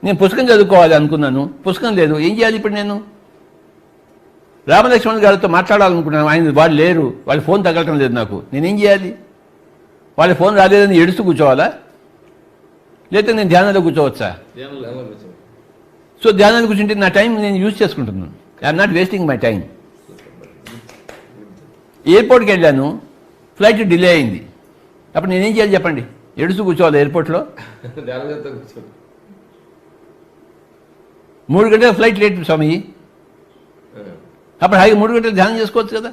నేను పుస్తకం చదువుకోవాలి అనుకున్నాను, పుస్తకం లేదు, ఏం చేయాలి ఇప్పుడు నేను? రామలక్ష్మణ్ గారితో మాట్లాడాలనుకున్నాను, ఆయన వాళ్ళు లేరు, వాళ్ళ ఫోన్ తగలటం లేదు నాకు, నేనేం చేయాలి? వాళ్ళ ఫోన్ రాలేదని ఏడుస్తూ కూర్చోవాలా, లేకపోతే నేను ధ్యానంలో కూర్చోవచ్చా? సో ధ్యానాన్ని కూర్చుంటే నా టైం నేను యూజ్ చేసుకుంటున్నాను. I'm not wasting my time. ఎయిర్పోర్ట్కి వెళ్ళాను, ఫ్లైట్ డిలే అయింది, అప్పుడు నేనేం చేయాలి చెప్పండి? ఏడుస్తూ కూర్చోవాలి ఎయిర్పోర్ట్లో? ధ్యానం చేస్తా కూర్చోండి. 3 గంటల ఫ్లైట్ లేట్ స్వామి, అప్పుడు హాయిగా 3 గంటలు ధ్యానం చేసుకోవచ్చు కదా.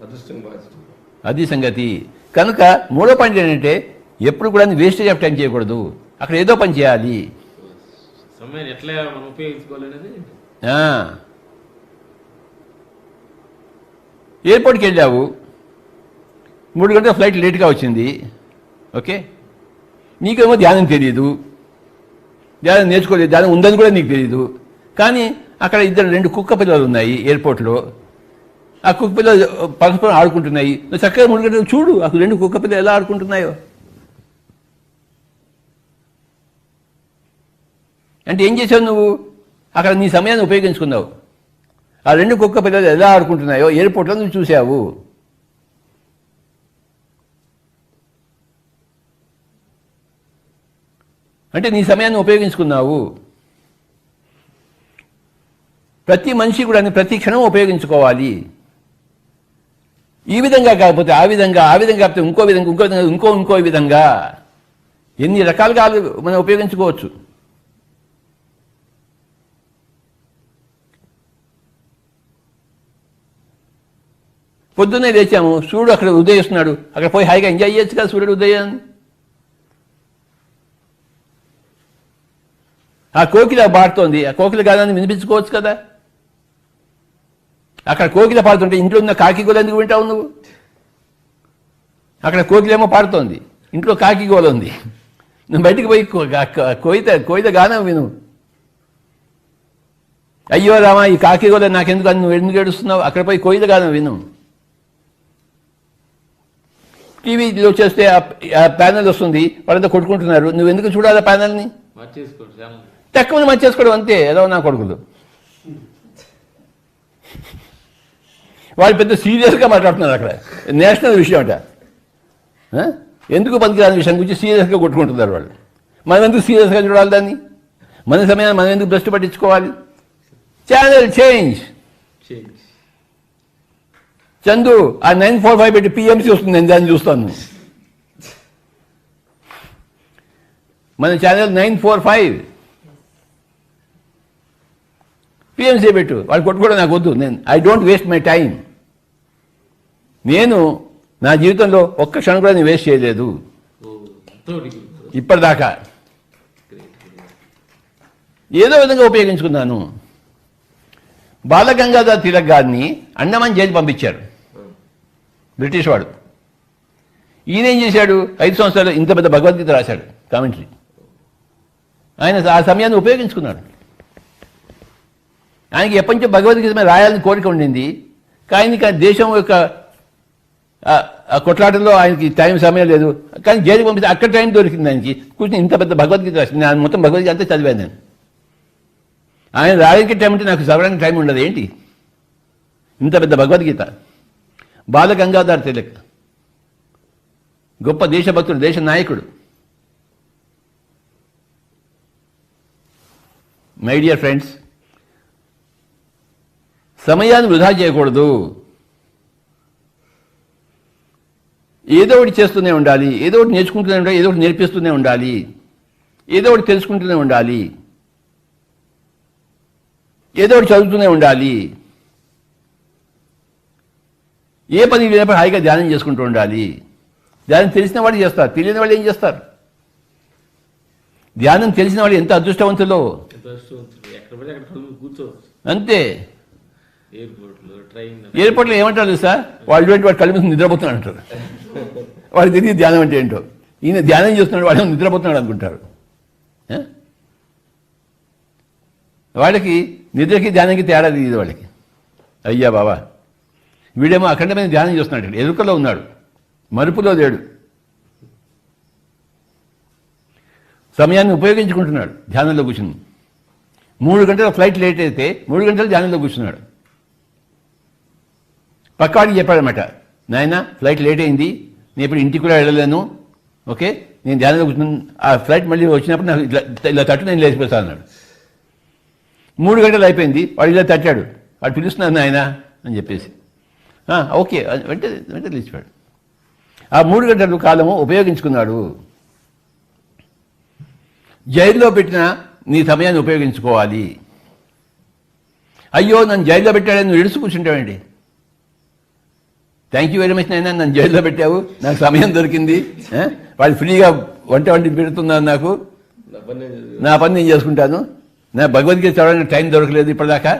అదృష్టం బాగా అది సంగతి. కనుక మూడో పాయింట్ ఏంటంటే ఎప్పుడు కూడా వేస్టేజ్ ఆఫ్ టైం చేయకూడదు, అక్కడ ఏదో పని చేయాలి. సమయాన్ని ఎట్లా మనం ఉపయోగించుకోవాలనేది. ఎయిర్పోర్ట్కి వెళ్ళావు, 3 గంటల ఫ్లైట్ లేట్గా వచ్చింది, ఓకే, నీకేమో ధ్యానం తెలియదు, ధ్యానం నేర్చుకోలేదు, ధ్యానం ఉందని కూడా నీకు తెలియదు. కానీ అక్కడ 2 కుక్క పిల్లలు ఉన్నాయి ఎయిర్పోర్ట్లో, ఆ కుక్క పిల్లలు పరస్పరం ఆడుకుంటున్నాయి. నువ్వు చక్కగా 3 గంటలు చూడు అక్కడ 2 కుక్క పిల్లలు ఎలా ఆడుకుంటున్నాయో. అంటే ఏం చేసావు నువ్వు? అక్కడ నీ సమయాన్ని ఉపయోగించుకున్నావు. ఆ 2 కుక్క పిల్లలు ఎలా ఆడుకుంటున్నాయో ఎయిర్పోర్ట్లో నువ్వు చూసావు. అంటే నీ సమయాన్ని ఉపయోగించుకున్నావు. ప్రతి మనిషి కూడా ప్రతి క్షణం ఉపయోగించుకోవాలి. ఈ విధంగా కాకపోతే ఆ విధంగా, ఆ విధంగా కాకపోతే ఇంకో విధంగా, ఇంకో విధంగా, ఇంకో విధంగా ఎన్ని రకాలుగా మనం ఉపయోగించుకోవచ్చు. పొద్దున్నే లేచాము, సూర్యుడు అక్కడ ఉదయిస్తున్నాడు, అక్కడ పోయి హాయిగా ఎంజాయ్ చేయొచ్చు కదా సూర్యుడు ఉదయాన్ని. ఆ కోకిల పాడుతోంది, ఆ కోకిల గానాన్ని వినిపించుకోవచ్చు కదా. అక్కడ కోకిల పాడుతుంటే ఇంట్లో ఉన్న కాకి గోల ఎందుకు వింటావు నువ్వు? అక్కడ కోకిలేమో పాడుతోంది, ఇంట్లో కాకి గోల ఉంది, నువ్వు బయటికి పోయి కోయిత గానం విను. అయ్యో రామా ఈ కాకి గోల నాకెందుకు అని నువ్వు ఎందుకు ఏడుస్తున్నావు? అక్కడ పోయి కోయిత గానం విను. టీవీలో చేస్తే ఆ ప్యానెల్ వస్తుంది, వాళ్ళంతా కొట్టుకుంటున్నారు, నువ్వు ఎందుకు చూడాలి ఆ ప్యానెల్ని? తక్కువ మార్చేసుకోవడం అంతే. ఏదో నా కొడుకులు వాళ్ళు పెద్ద సీరియస్గా మాట్లాడుతున్నారు అక్కడ, నేషనల్ విషయం అట. ఎందుకు పనికిరాని విషయం గురించి సీరియస్గా కొట్టుకుంటున్నారు వాళ్ళు. మనం ఎందుకు సీరియస్గా చూడాలి దాన్ని? మన సమయాన్ని మనం ఎందుకు భ్రష్టు పట్టించుకోవాలి? Channel change. చందు ఆ 945 పెట్టి పిఎంసీ వస్తుంది, నేను దాన్ని చూస్తాను. మన ఛానల్ 945 పిఎంసీ పెట్టు. వాళ్ళు కొట్టుకోవడం నాకు వద్దు. I don't waste my time. నేను నా జీవితంలో ఒక్క క్షణం కూడా నేను వేస్ట్ చేయలేదు ఇప్పటిదాకా. ఏదో విధంగా ఉపయోగించుకున్నాను. బాలగంగాధర్ తిలక్ గారిని అండమాన్ జైలు పంపించారు బ్రిటిష్ వాడు. ఈయన ఏం చేశాడు? 5 సంవత్సరాలు ఇంత పెద్ద భగవద్గీత రాశాడు, కామెంటరీ. ఆయన ఆ సమయాన్ని ఉపయోగించుకున్నాడు. ఆయనకి ఎప్పటి నుంచో భగవద్గీత మీద రాయాలని కోరిక ఉండింది, కానీ దేశం యొక్క కొట్లాటల్లో ఆయనకి టైం సమయం లేదు. కానీ జైలు పంపిస్తే అక్కడ టైం దొరికింది ఆయనకి. కూర్చొని ఇంత పెద్ద భగవద్గీత రాసింది. నేను మొత్తం భగవద్గీత అంతా చదివాను నేను. ఆయన రాయడానికి టైం అంటే నాకు చదవడానికి టైం ఉండదు ఏంటి? ఇంత పెద్ద భగవద్గీత. బాలగంగాధర్ తిలక్ గొప్ప దేశభక్తుడు, దేశ నాయకుడు. మై డియర్ ఫ్రెండ్స్, సమయాన్ని వృధా చేయకూడదు. ఏదో ఒకటి చేస్తూనే ఉండాలి, ఏదో ఒకటి నేర్చుకుంటూనే ఉండాలి, ఏదో ఒకటి నేర్పిస్తూనే ఉండాలి, ఏదో ఒకటి తెలుసుకుంటూనే ఉండాలి, ఏదో ఒకటి చదువుతూనే ఉండాలి. ఏ పని లేనప్పుడు హాయిగా ధ్యానం చేసుకుంటూ ఉండాలి. ధ్యానం తెలిసిన వాళ్ళు చేస్తారు, తెలియని వాళ్ళు ఏం చేస్తారు? ధ్యానం తెలిసిన వాళ్ళు ఎంత అదృష్టవంతులో. ఎక్కడ పడితే అక్కడ కూర్చోవచ్చు. అంతే. ఎయిర్పోర్ట్లో ఏమంటారు సార్, వాడు కళ్ళు మీద నిద్రపోతున్నాడు అంటారు. వాడికి తెలియదు ధ్యానం అంటే ఏంటో. ఈయన ధ్యానం చేస్తున్నాడు, వాడు నిద్రపోతున్నాడు అనుకుంటారు. వాళ్ళకి నిద్రకి ధ్యానానికి తేడా తెలియదు వాళ్ళకి. అయ్యా బాబా, వీడేమో అఖండమైన ధ్యానం చేస్తున్నాడు, ఎరుకలో ఉన్నాడు, మరుపులో లేడు. సమయాన్ని ఉపయోగించుకుంటున్నాడు ధ్యానంలో కూర్చుని. 3 గంటల ఫ్లైట్ లేట్ అయితే 3 గంటలు ధ్యానంలో కూర్చున్నాడు. పక్కవాడికి చెప్పాడనమాట, నాయన ఫ్లైట్ లేట్ అయింది, నేను ఇప్పుడు ఇంటికి కూడా వెళ్ళలేను, ఓకే, నేను ధ్యానంలో కూర్చున్నాను, ఆ ఫ్లైట్ మళ్ళీ వచ్చినప్పుడు నాకు ఇలా తట్టు నేను లేచిపోతాను అన్నాడు. 3 గంటలు అయిపోయింది, వాడు ఇలా తట్టాడు, వాడు పిలుస్తున్నాను నాయన అని చెప్పేసి, ఓకే వెంటనే లేచిపోయాడు. ఆ 3 గంటల కాలము ఉపయోగించుకున్నాడు. జైల్లో పెట్టిన నీ సమయాన్ని ఉపయోగించుకోవాలి. అయ్యో నన్ను జైల్లో పెట్టాడని నువ్వు ఎడుసు కూర్చుంటావండి. థ్యాంక్ యూ వెరీ మచ్ నాయన, నన్ను జైల్లో పెట్టావు, నాకు సమయం దొరికింది, వాళ్ళు ఫ్రీగా వండి పెడుతున్నారు, నాకు నా పని నేను చేసుకుంటాను, నా భగవద్గీత చదవడానికి టైం దొరకలేదు ఇప్పటిదాకా,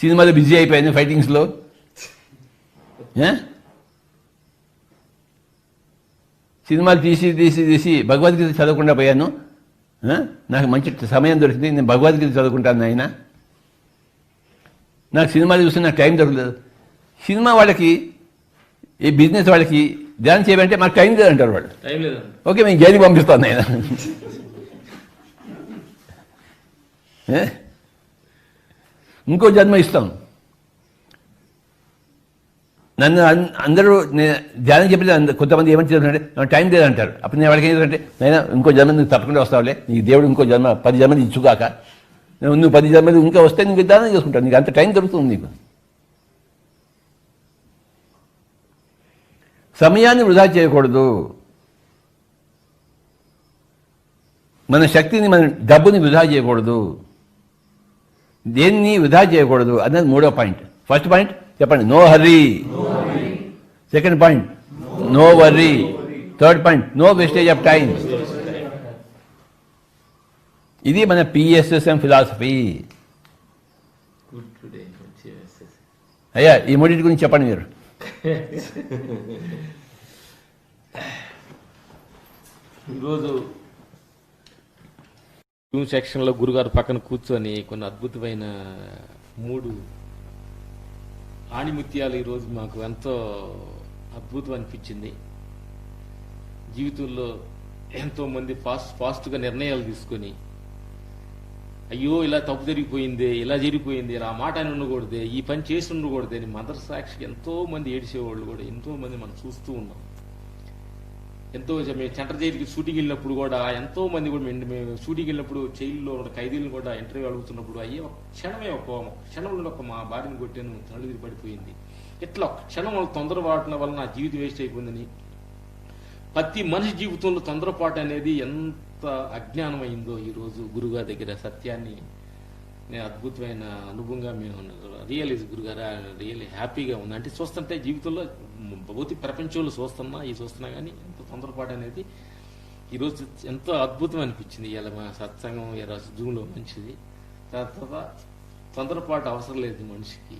సినిమాలో బిజీ అయిపోయాను ఫైటింగ్స్లో. సినిమాలు తీసి భగవద్గీత చదవకుండా పోయాను, నాకు మంచి సమయం దొరికింది, నేను భగవద్గీత చదువుకుంటాను ఆయన, నాకు సినిమాలు చూస్తే నాకు టైం దొరకలేదు. సినిమా వాళ్ళకి, ఈ బిజినెస్ వాళ్ళకి ధ్యానం చేయాలంటే మాకు టైం లేదంటారు వాళ్ళు. ఓకే, మేము జైలుకి పంపిస్తాను ఆయన. ఇంకో జన్మ ఇస్తాం. నన్ను అందరూ ధ్యానం చెప్పలేదు, కొంతమంది ఏమని చేస్తారంటే టైం లేదంటారు. అప్పుడు నేను వాళ్ళకి ఏం చేస్తానంటే, నేను ఇంకో జన్మ నువ్వు తప్పకుండా వస్తావులే, నీకు దేవుడు ఇంకో జన్మ 10 జన్మలు ఇచ్చుగాక, నువ్వు 10 జన్మలు ఇంకా వస్తే నీకు ధ్యానం చేసుకుంటావు, నీకు అంత టైం దొరుకుతుంది నీకు. సమయాన్ని వృధా చేయకూడదు. మన శక్తిని, మన డబ్బుని వృధా చేయకూడదు, దేన్ని వృధా చేయకూడదు అన్నది 3వ పాయింట్. ఫస్ట్ పాయింట్ చెప్పండి, no hurry. Second point, no worry. Third point, no wastage of time. ఇది మన PSSM ఫిలాసఫీ. అయ్యా ఈ మూడింటి గురించి చెప్పండి మీరు. ఈరోజు సెక్షన్లో గురుగారు పక్కన కూర్చొని కొన్ని అద్భుతమైన 3 ఆణిముత్యాలు ఈరోజు మాకు ఎంతో అద్భుతం అనిపించింది. జీవితంలో ఎంతోమంది ఫాస్ట్గా నిర్ణయాలు తీసుకొని, అయ్యో ఇలా తప్పు జరిగిపోయింది, ఇలా జరిగిపోయింది, ఇలా మాట అని ఉండకూడదే, ఈ పని చేసి ఉండకూడదే అని మదర్ సాక్షికి ఎంతో మంది ఏడిసేవాళ్ళు కూడా ఎంతో మంది మనం చూస్తూ ఉన్నాం. ఎంతో మేము సెంటర్ జైలుకి షూటింగ్ వెళ్ళినప్పుడు కూడా ఎంతో మంది కూడా మేము షూటింగ్ వెళ్ళినప్పుడు జైల్లో ఉన్న ఖైదీలను కూడా ఇంటర్వ్యూ అడుగుతున్నప్పుడు, అయ్యో క్షణంలో ఒక మా భార్యను కొట్టాను, తల్లిదిరి పడిపోయింది, ఇట్లా ఒక క్షణం తొందరపాటున వల్ల నా జీవితం వేస్ట్ అయిపోయిందని. ప్రతి మనిషి జీవితంలో తొందరపాటు అనేది ఎంత అజ్ఞానమైందో ఈరోజు గురుగారి దగ్గర సత్యాన్ని నేను అద్భుతమైన అనుభవంగా మేము రియలైజ్ గురుగారు రియల్లీ హ్యాపీగా ఉంది. అంటే చూస్తుంటే జీవితంలో భౌతిక ప్రపంచంలో చూస్తున్నా కానీ ఎంత తొందరపాటు అనేది ఈరోజు ఎంతో అద్భుతం అనిపించింది. ఇలా మా సత్సంగం ఈరోజు జూన్లో మంచిది. తర్వాత తొందరపాటు అవసరం లేదు మనిషికి,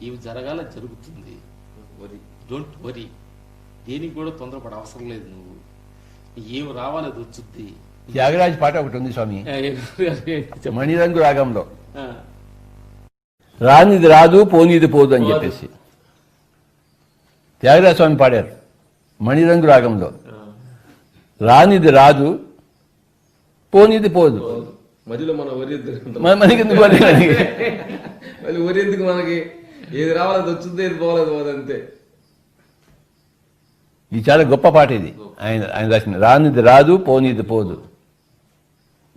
ఇవి జరగాల జరుగుతుంది. డోంట్ వరీ, దేనికి కూడా తొందరపాటు అవసరం లేదు. నువ్వు ఏం రావాలి అది వచ్చుద్ది. త్యాగరాజ్ పాట ఒకటి ఉంది స్వామి, మణిరంగు రాగంలో, రానిది రాదు పోనీది పోదు అని చెప్పేసి త్యాగరాజ స్వామి పాడారు మణిరంగు రాగంలో. రానిది రాదు పోనీది పోదు, మధ్యలో మన మనకి ఎందుకు మళ్ళీ వరి ఎందుకు, మనకి ఏది రావాలని వచ్చింది, ఏది పోలేదు పోదంతే. ఇది చాలా గొప్ప పాట ఇది, ఆయన రాసిన రానిది రాదు పోనీది పోదు.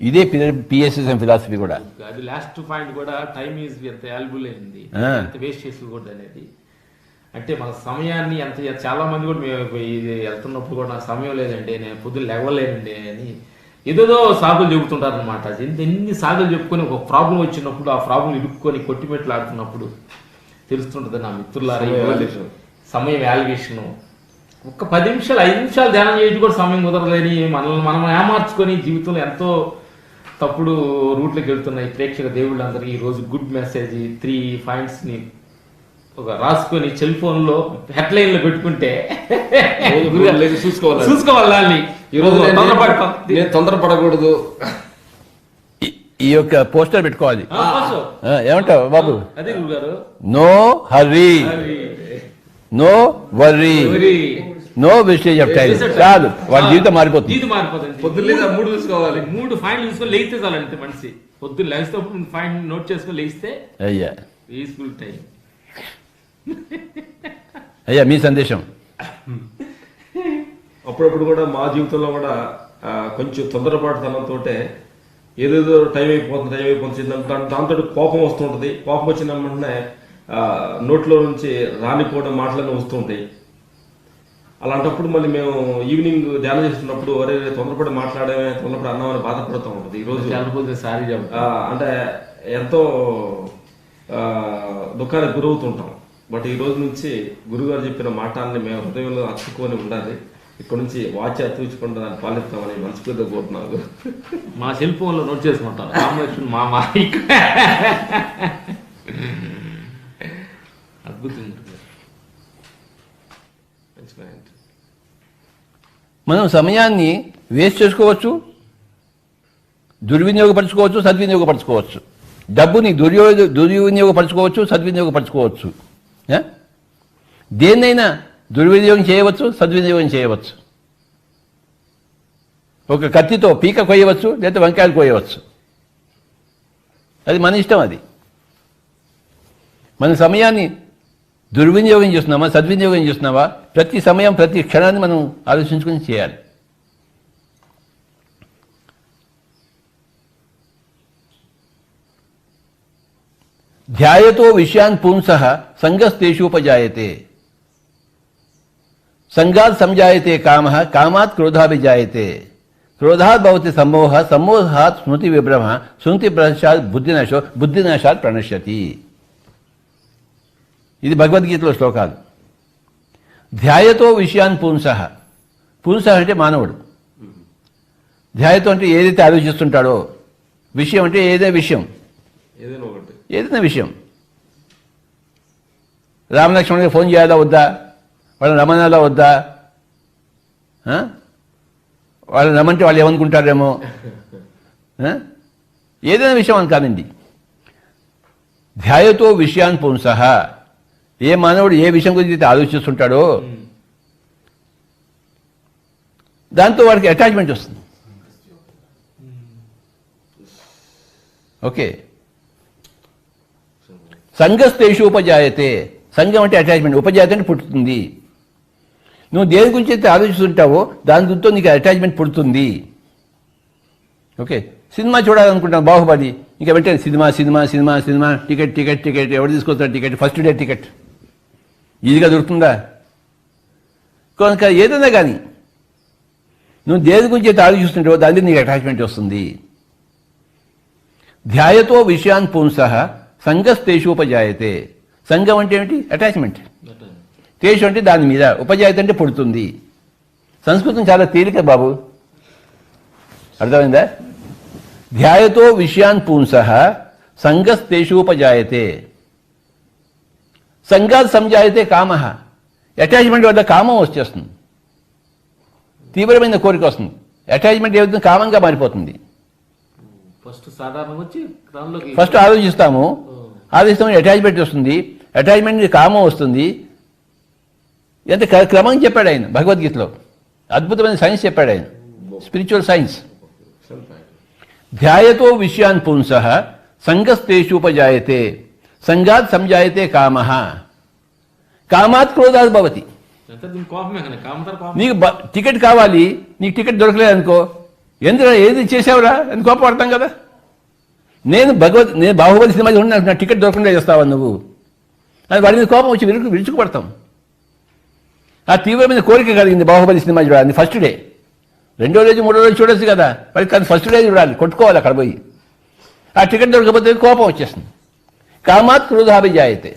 ఇదే పిఎస్ఎస్ఎం ఫిలాసఫీ కూడా. అది లాస్ట్ పాయింట్ కూడా టైం ఈజ్ ఎంత వాల్యుబుల్ అయింది, ఎంత వేస్ట్ చేసుకోకూడదు అనేది. అంటే మన సమయాన్ని ఎంత చాలా మంది కూడా మేము ఇది వెళ్తున్నప్పుడు కూడా నాకు సమయం లేదండి, నేను పొద్దున్న లేవలేనండి అని ఏదేదో సాగులు చెబుతుంటారు అనమాట. ఎన్ని సాగులు చెప్పుకొని ఒక ప్రాబ్లం వచ్చినప్పుడు ఆ ప్రాబ్లం ఇరుక్కొని కొట్టిమెట్లు ఆడుతున్నప్పుడు తెలుస్తుంటుంది నా మిత్రులారా, సమయం వాల్యుయేషన్. ఒక్క 10 నిమిషాలు 5 నిమిషాలు ధ్యానం చేయడం కూడా సమయం కుదరలేని మనల్ని మనం ఏమార్చుకొని జీవితంలో ఎంతో తప్పుడు రూట్లోకి వెళ్తున్నాయి ప్రేక్షక దేవుళ్ళందరికీ. ఈరోజు గుడ్ మెసేజ్ 3 పాయింట్స్ని ఒక రాసుకొని సెల్ ఫోన్లో హెడ్లైన్లో పెట్టుకుంటే చూసుకోవాలి. ఈరోజు నేను తొందరపడకూడదు, ఈ యొక్క పోస్టర్ పెట్టుకోవాలి. ఏమంటావు బాబు? అదే గురుగారు, no hurry, no worry, no wastage of time. చాలు, వాడి జీవితం మారిపోతుంది. పొద్దున్న 3 చూసుకోవాలి, 3 పాయింట్లు చూసుకొని లేస్తే చాలంటే మనిషి పొద్దున్న లేస్తే పాయింట్ నోట్ చేసుకొని లేస్తే అయ్యా పీస్ఫుల్ టైం. అయ్యా మీ సందేశం. అప్పుడప్పుడు కూడా మా జీవితంలో కూడా కొంచెం తొందరపాటుతనంతో ఏదేదో టైం అయిపోతుంది దాంతో కోపం వస్తుంటుంది. కోపం వచ్చిన వెంటనే నోట్లో నుంచి రానిపోవడం మాటలన్నీ వస్తుంటాయి. అలాంటప్పుడు మళ్ళీ మేము ఈవినింగ్ ధ్యానం చేస్తున్నప్పుడు ఒరే తొందరపడి మాట్లాడమే, తొందరపడి అన్నామని బాధపడుతూ ఉంటుంది. ఈరోజు అంటే ఎంతో దుఃఖానికి గురవుతుంటాం. బట్ ఈ రోజు నుంచి గురుగారు చెప్పిన మాటల్ని మేము హృదయంలో అతుక్కొని ఉండాలి. ఇక్కడ నుంచి వాచ్ అతుకుంటే దాన్ని పాలిస్తామని మనస్ఫూర్తిగా కోరుతున్నాను. మా సెల్ ఫోన్లో నోట్ చేసుకుంటాను రామలక్ష్మణ్ మా అద్భుతంగా. మనం సమయాన్ని వేస్ట్ చేసుకోవచ్చు, దుర్వినియోగపరచుకోవచ్చు, సద్వినియోగపరచుకోవచ్చు. డబ్బుని దుర్వినియోగపరచుకోవచ్చు, సద్వినియోగపరచుకోవచ్చు. దేన్నైనా దుర్వినియోగం చేయవచ్చు, సద్వినియోగం చేయవచ్చు. ఒక కత్తితో పీక కొయ్యవచ్చు, లేదా వంకాయలు కోయవచ్చు. అది మన ఇష్టం. అది మన సమయాన్ని దుర్వినియోగం చేస్తున్నామా, సద్వినియోగం చేస్తున్నావా, ప్రతి సమయం ప్రతి క్షణాన్ని మనం ఆలోచించుకుని చేయాలి. ధ్యాయతో విషయాన్ పుంసః సంగస్తేషూపజాయతే, సంగాత్ సంజాయతే కామః, కామాత్ క్రోధాభిజాయతే, క్రోధాత్ భవతి సమ్మోహ, సమ్మోహాత్ స్మృతి విభ్రమ, స్మృతి భ్రంశాత్ బుద్ధినాశో, బుద్ధినాశాత్ ప్రణశ్యతి. ఇది భగవద్గీతలో శ్లోకాలు. ధ్యాయతో విషయాన్ పుంసః, పుంసః అంటే మానవుడు. ధ్యాయతో అంటే ఏదైతే ఆలోచిస్తుంటాడో, విషయం అంటే ఏదైనా విషయం, ఏదైనా విషయం. రామలక్ష్మణుడికి ఫోన్ చేయాలా వద్దా, వాళ్ళని రమ్మనాలా వద్దా, వాళ్ళని రమ్మంటే వాళ్ళు ఏమనుకుంటారేమో, ఏదైనా విషయం అని కాదండి. ధ్యాయతో విషయాన్ పుంసః, ఏ మానవుడు ఏ విషయం గురించి అయితే ఆలోచిస్తుంటాడో దాంతో వాడికి అటాచ్మెంట్ వస్తుంది. ఓకే. సంగస్తేషు ఉపజాయతే, సంఘం అంటే అటాచ్మెంట్, ఉపజాయత అంటే పుట్టుతుంది. నువ్వు దేని గురించి అయితే ఆలోచిస్తుంటావో దాని గురితో నీకు అటాచ్మెంట్ పుడుతుంది. ఓకే. సినిమా చూడాలనుకుంటాను బాహుబలి, ఇంకా వెంటనే cinema cinema cinema cinema, ticket ticket ticket, ఎవరు తీసుకొస్తారు టికెట్, ఫస్ట్ డే టికెట్ ఈజీగా దొరుకుతుందా? కనుక ఏదైనా కానీ నువ్వు దేని గురించి అయితే ఆలోచిస్తుంటావో దాని నీకు అటాచ్మెంట్ వస్తుంది. ధ్యాయతో విషయాన్ పుంసః సంగస్తేషూపజాయతే. సంఘం అంటే ఏమిటి? అటాచ్మెంట్. తేషు అంటే దాని మీద, ఉపజాయత అంటే పుడుతుంది. సంస్కృతం చాలా తేలిక బాబు, అర్థమైందా? ధ్యాయతో విషయాన్ పుంసః సంగస్తేషూపజాయతే, సంగాత్ సంజాయతే కామః. అటాచ్మెంట్ వల్ల కామం వచ్చేస్తుంది, తీవ్రమైన కోరిక వస్తుంది. అటాచ్మెంట్ ఏమవుతుంది? కామంగా మారిపోతుంది. ఫస్ట్ ఆలోచిస్తాము, ఆలోచిస్తామని అటాచ్మెంట్ వస్తుంది, అటాచ్మెంట్ కామం వస్తుంది. ఎంత క్రమంగా చెప్పాడు ఆయన భగవద్గీతలో, అద్భుతమైన సైన్స్ చెప్పాడు ఆయన, స్పిరిచువల్ సైన్స్. ధ్యాయతో విషయాన్ పుంసః సంగస్తేషూపజాయతే, సంగాత్ సంజాయతే కామః, కామాత్ క్రోధాత్ భవతి. నీకు టికెట్ కావాలి, నీకు టికెట్ దొరకలేదు అనుకో, ఎందుకు ఏది చేసావురా అని కోపపడతాం కదా. నేను బాహుబలి సినిమా చూడండి నాకు నా టికెట్ దొరకకుండా చేస్తావా నువ్వు అని వాడి మీద కోపం వచ్చి విరుచుకుపడతాం. ఆ తీవ్రమైన కోరిక కలిగింది బాహుబలి సినిమా చూడాలి ఫస్ట్ డే. రెండో రోజు మూడో రోజు చూడొచ్చు కదా, మరి కానీ ఫస్ట్ డే చూడాలి, కొట్టుకోవాలి అక్కడ పోయి. ఆ టికెట్ దొరకకపోతే కోపం వచ్చేస్తుంది. కామాత్ క్రోధాభిజాయతే.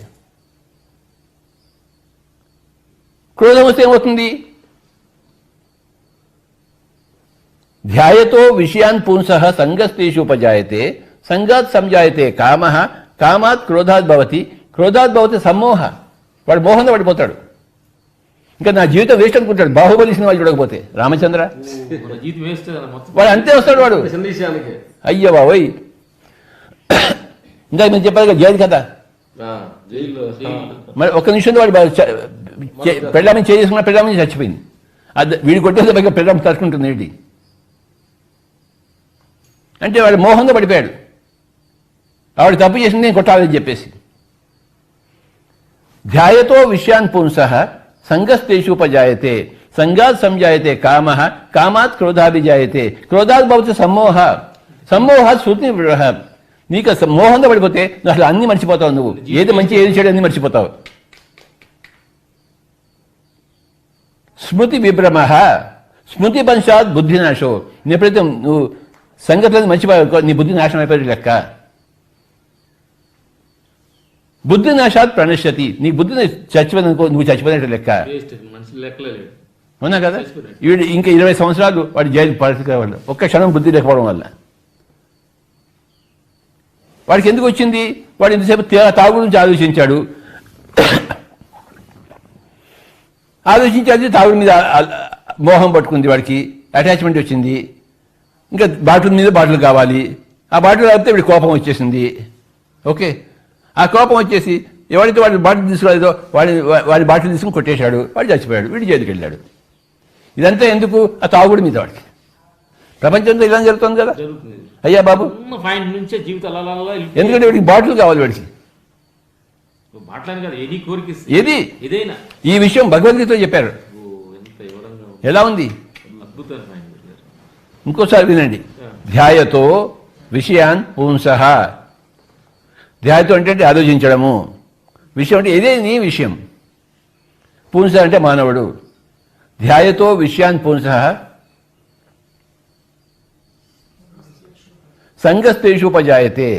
క్రోధం వస్తే ఏమవుతుంది? ధ్యాయతో విషయాన్ పుంసః సంగస్తేషు ఉపజాయతే సంగాత్ సంజాయతే కామః కామాత్ క్రోధాత్ భవతి క్రోధాత్ భవతి సమ్మోహ. వాడు మోహంలో పడిపోతాడు. ఇంకా నా జీవితం వేస్ట్ అనుకుంటాడు బాహుబలి సినిమాలు చూడకపోతే. రామచంద్ర జీవితం వేస్ట్ మొత్తం వాడు అంతే వస్తాడు వాడు. సందేశానికి అయ్యో బాబోయ్. ఇంకా మేము చెప్పాలి కదా జైలు కదా, జైల్లో మరి ఒక్క నిమిషంలో వాడు పెళ్ళామని చేసుకున్న పెళ్ళామని చచ్చిపోయింది. అది వీడు కొట్టేసి పైగా పెళ్ళాం తట్టుకుంటుంది ఏంటి అంటే వాడు మోహంగా పడిపోయాడు. ఆవిడ తప్పు చేసింది నేను కొట్టాలని చెప్పేసి. ధ్యాయతో విషయాన్ పుంసః సంగస్తేషు ఉపజాయతే సంగాత్ సంజాయతే కామః కామాత్ క్రోధాభిజాయతే క్రోధాత్ భవతి సమ్మోహ సమ్మోహాత్ స్మృతి విగ్రహ. నీకు మోహంగా పడిపోతే నువ్వు అసలు అన్ని మర్చిపోతావు. నువ్వు ఏది మంచి ఏది చెడు అన్ని మర్చిపోతావు. స్మృతి విభ్రమ స్మృతి పంచాత్ బుద్ధినాశో. నీ ఎప్పుడైతే నువ్వు సంగతులను మర్చిపోయావు నీ బుద్ధి నాశనం అయిపోయి లెక్క. బుద్ధి నాశాత్ ప్రణశ్యతి. నీ బుద్ధిని చచ్చిపోయిందనుకో నువ్వు చచ్చిపోయినట్టు లెక్క. మనిషి లెక్కలేదు. అవునా కదా. వీడు ఇంకా 20 సంవత్సరాలు వాడి జైలు పరిస్థితి వల్ల ఒక్క క్షణం బుద్ధి లేకపోవడం వల్ల. వాడికి ఎందుకు వచ్చింది? వాడు ఇంతసేపు తాగు గురించి ఆలోచించాడు. ఆలోచించాలి తాగుడు మీద మోహం పట్టుకుంది, వాడికి అటాచ్మెంట్ వచ్చింది. ఇంకా బాటిల్ మీద బాటిల్ కావాలి. ఆ బాటిల్ తాగితే వీడి కోపం వచ్చేసింది. ఓకే, ఆ కోపం వచ్చేసి ఎవరైతే వాడి బాటిల్ తీసుకురాలేదో వాడి బాటిల్ తీసుకుని కొట్టేశాడు. వాడు చచ్చిపోయాడు, వీడి జైలుకి వెళ్ళాడు. ఇదంతా ఎందుకు? ఆ తాగుడు మీద వాడికి. ప్రపంచంలో ఇలా జరుగుతుంది కదా అయ్యా బాబు. పాయింట్ నుంచే జీవితం ఎందుకంటే వీడికి బాటిల్ కావాలి. వాడికి మాట్లాడని కదా ఏది కోరిక ఏది ఏదైనా. ఈ విషయం భగవద్గీతలో చెప్పారు. ఎలా ఉంది? ఇంకోసారి వినండి. ధ్యాయతో విషయాన్ పుంసః. ధ్యాయతో అంటే ఆలోచించడము. విషయం అంటే ఏదే నీ విషయం. పుంస అంటే మానవుడు. ధ్యాయతో విషయాన్ పుంసః సంగస్తేషు ఉపజాయతే.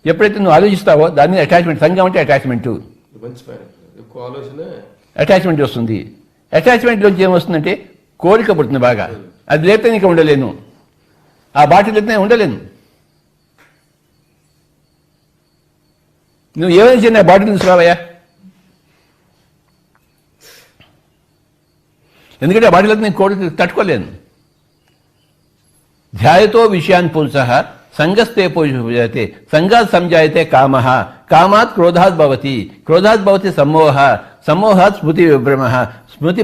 ఎప్పుడైతే నువ్వు ఆలోచిస్తావో దాని మీద అటాచ్మెంట్. సంఘం అంటే అటాచ్మెంట్. మంచి పాయింట్. ఎక్కువ ఆలోచన అటాచ్మెంట్ వస్తుంది. అటాచ్మెంట్లోంచి ఏమొస్తుందంటే కోరిక పుడుతుంది బాగా. అది లేకపోతే నీకు ఉండలేను. ఆ బాటిల్ లేకపోతే ఉండలేను. నువ్వు ఏమైనా చిన్న బాటిల్ తీసుకురావయ్యా. ఎందుకంటే ఆ బాటిల్ అయితే నేను కోరిక తట్టుకోలేను. ధ్యాయతో విషయాన్ పుంసః సంగస్తే పూజతే సంగాత్ సంజాయతే కామః కామాత్ క్రోధాత్ భవతి క్రోధాత్ భవతి సమ్మోహ సమ్మోహాత్ స్మృతి విభ్రమ స్మృతి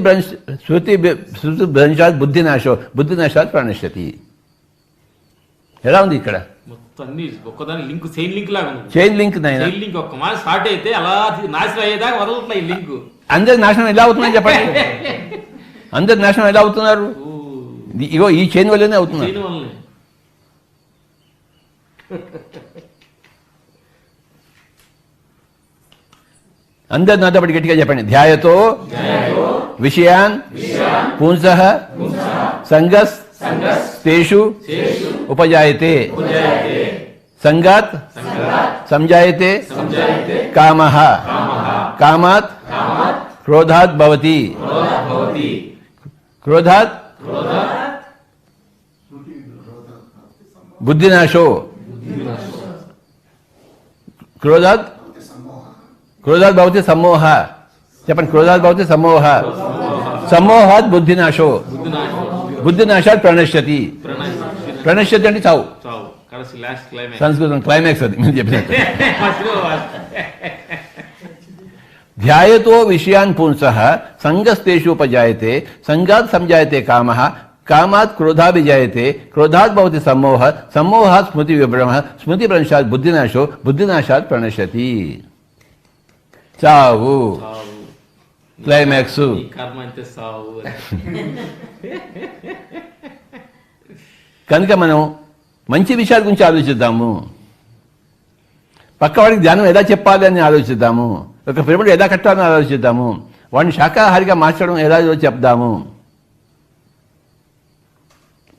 భ్రంశాత్ బుద్ధినాశో బుద్ధినాశాత్ ప్రణశ్యతి. ఎలా ఉంది ఇక్కడ? మొత్తం అన్ని ఒక్కదాని లింక్ చైన్ లింక్ లాగా ఉంది. చైన్ లింక్ నాయన. చైన్ లింక్ ఒక్క మాట స్టార్ట్ అయితే అలా నాశనం అయ్యేదాకా వదలట్లే ఈ లింక్. అందరి నాశనం ఎలా అవుతుందని చెప్పండి. అందరి నాశనం ఎలా అవుతున్నారు? ఇగో ఈ చైన్ వల్లనే అవుతున్నారు. చైన్ వల్లనే. అందరు నాతో పాటు గట్టిగా చెప్పండి. ధ్యాయతో విషయాన్ పుంసః సంగస్ తేషు ఉపజాయతే సంగాత్ సంజాయతే కామః కామాత్ క్రోధాత్ భవతి క్రోధాత్ బుద్ధినాశో క్రోధాత్ క్రోధాత్ భవతి సమ్మోహ. చెప్పండి. క్రోధాత్ భవతి సమ్మోహ సమ్మోహాత్ బుద్ధినాశో బుద్ధినాశాత్ ప్రణశ్యతి. ప్రణశ్యతి అంటే చావు. సంస్కృతం క్లైమాక్స్ అది మీరు చెప్పినట్టు. ధ్యాయతో విషయాన్ పుంసః సంగస్తేషు ఉపజాయతే సంగాత్ సంజాయతే కామః కామాత్ క్రోధాభిజాయతే క్రోధాత్ భవతి సమ్మోహ సమ్మోహాత్ స్మృతి విభ్రమ స్మృతి భ్రంశాత్ బుద్ధినాశో బుద్ధినాశాత్ ప్రణశ్యతి. చావు క్లైమాక్స్. కర్మ అంతే సావు. కనుక మనం మంచి విషయాల గురించి ఆలోచిద్దాము. పక్కవాడికి ధ్యానం ఎలా చెప్పాలి అని ఆలోచిద్దాము. ఒక పిరమిడ్ ఎలా కట్టాలని ఆలోచిద్దాము. వాడిని శాకాహారిగా మార్చడం ఎలా చెప్దాము.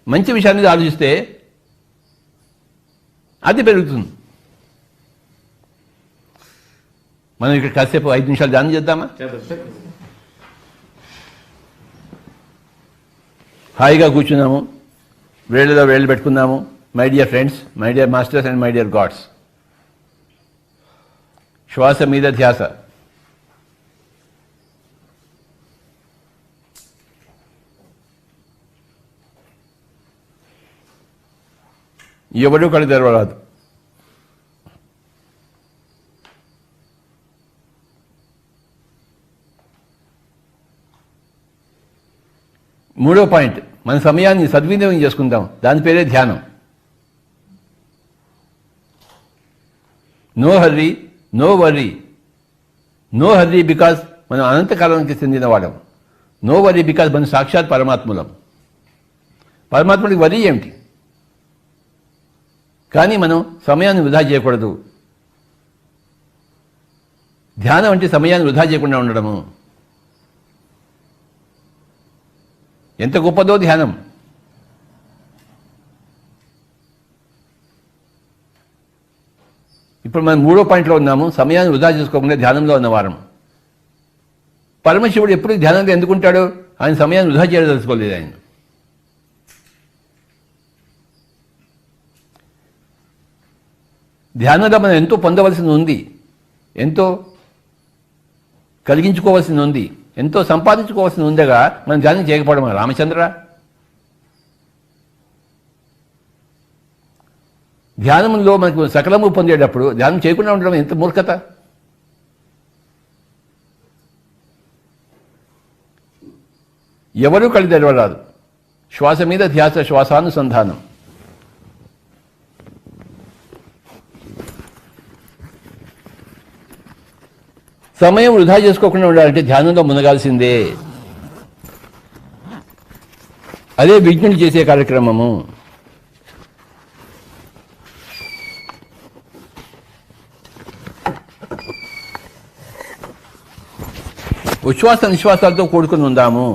మంచి విషయాల మీద ఆలోచిస్తే అది పెరుగుతుంది. మనం ఇక్కడ కాసేపు 5 నిమిషాలు ధ్యానం చేద్దామా? హాయిగా కూర్చున్నాము, వేళ్ళలో వేళ్ళు పెట్టుకున్నాము. My dear friends, my dear masters and my dear God's, శ్వాస మీద ధ్యాస. ఎవడూ కళ్ళు తెరవరాదు. మూడో పాయింట్, మన సమయాన్ని సద్వినియోగం చేసుకుందాం. దాని పేరే ధ్యానం. No hurry, no worry. No hurry because మనం అనంతకాలానికి చెందిన వాళ్ళం. నో వర్రీ బికాజ్ మనం సాక్షాత్ పరమాత్ములం. పరమాత్ముడికి వర్రీ ఏమిటి? కానీ మనం సమయాన్ని వృధా చేయకూడదు. ధ్యానం అంటే సమయాన్ని వృధా చేయకుండా ఉండడము. ఎంత గొప్పదో ధ్యానం. ఇప్పుడు మనం మూడో పాయింట్లో ఉన్నాము, సమయాన్ని వృధా చేసుకోకుండా ధ్యానంలో ఉన్నవారం. పరమశివుడు ఎప్పుడు ధ్యానంలో ఎందుకుంటాడు? ఆయన సమయాన్ని వృధా చేయడం తెలుసుకోలేదు. ఆయన ధ్యానంలో మనం ఎంతో పొందవలసింది ఉంది, ఎంతో కలిగించుకోవాల్సింది ఉంది, ఎంతో సంపాదించుకోవాల్సింది ఉందగా మనం ధ్యానం చేయకపోవడం రామచంద్ర. ధ్యానంలో మనకు సకలము పొందేటప్పుడు ధ్యానం చేయకుండా ఉండడం ఎంత మూర్ఖత. ఎవరూ కళ్ళు తెరవరాదు. శ్వాస మీద ధ్యాస, శ్వాసానుసంధానం. సమయం వృధా చేసుకోకుండా ఉండాలంటే ధ్యానంలో మునగాల్సిందే. అదే విజ్ఞులు చేసే కార్యక్రమము. ఉచ్ఛ్వాస నిశ్వాసాలతో కూడుకుని ఉందాము.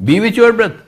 Be with your breath.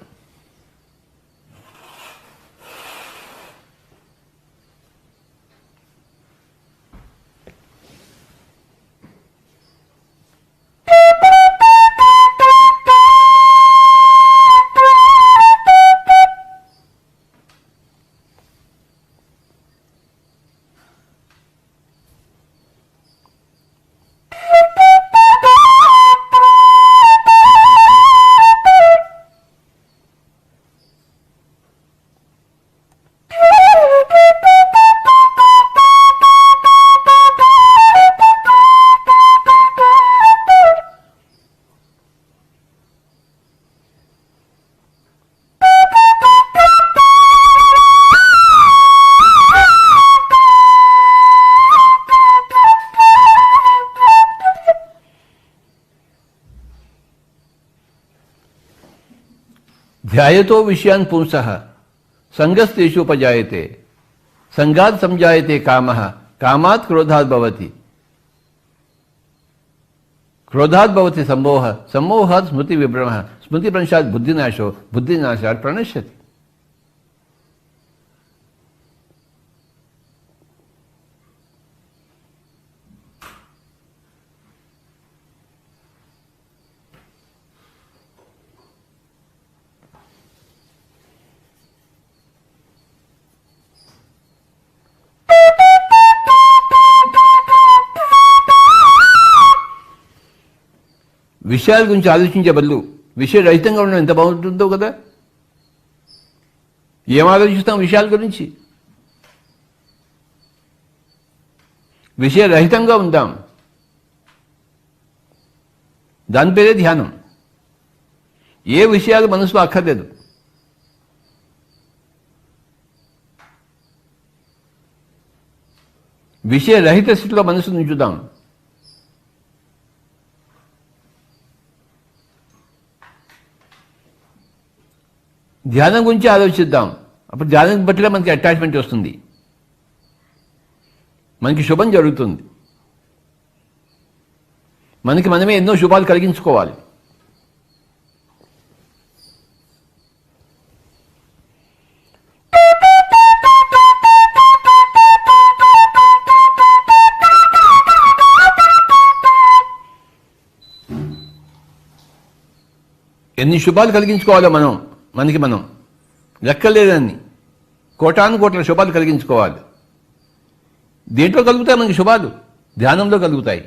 ధ్యాయతో విషయాన్ పుంసః సంగస్తేషుపజాయతే సంగాత్ సంజాయతే కామః కామాత్ క్రోధాత్ భవతి క్రోధాత్ భవతి సమ్మోహ సమ్మోహాత్ స్మృతి విభ్రమః స్మృతి భ్రంశాత్ బుద్ధినాశో బుద్ధినాశాత్ ప్రణశ్యతి. విషయాల గురించి ఆలోచించే బదులు విషయరహితంగా ఉండడం ఎంత బాగుంటుందో కదా. ఏం ఆలోచిస్తాం విషయాల గురించి? విషయరహితంగా ఉందాం. దాని పేరే ధ్యానం. ఏ విషయాలు మనసులో అక్కర్లేదు. విషయరహిత స్థితిలో మనసును ఉంచుదాం. ధ్యానం గురించి ఆలోచిద్దాం. అప్పుడు ధ్యానం బట్టిగా మనకి అటాచ్మెంట్ వస్తుంది, మనకి శుభం జరుగుతుంది. మనకి మనమే ఎన్నో శుభాలు కలిగించుకోవాలి. ఎన్ని శుభాలు కలిగించుకోవాలో మనకి మనం లెక్కలేదని కోటాను కోట్ల శుభాలు కలిగించుకోవాలి. దేంట్లో కలుగుతాయి మనకి శుభాలు? ధ్యానంలో కలుగుతాయి.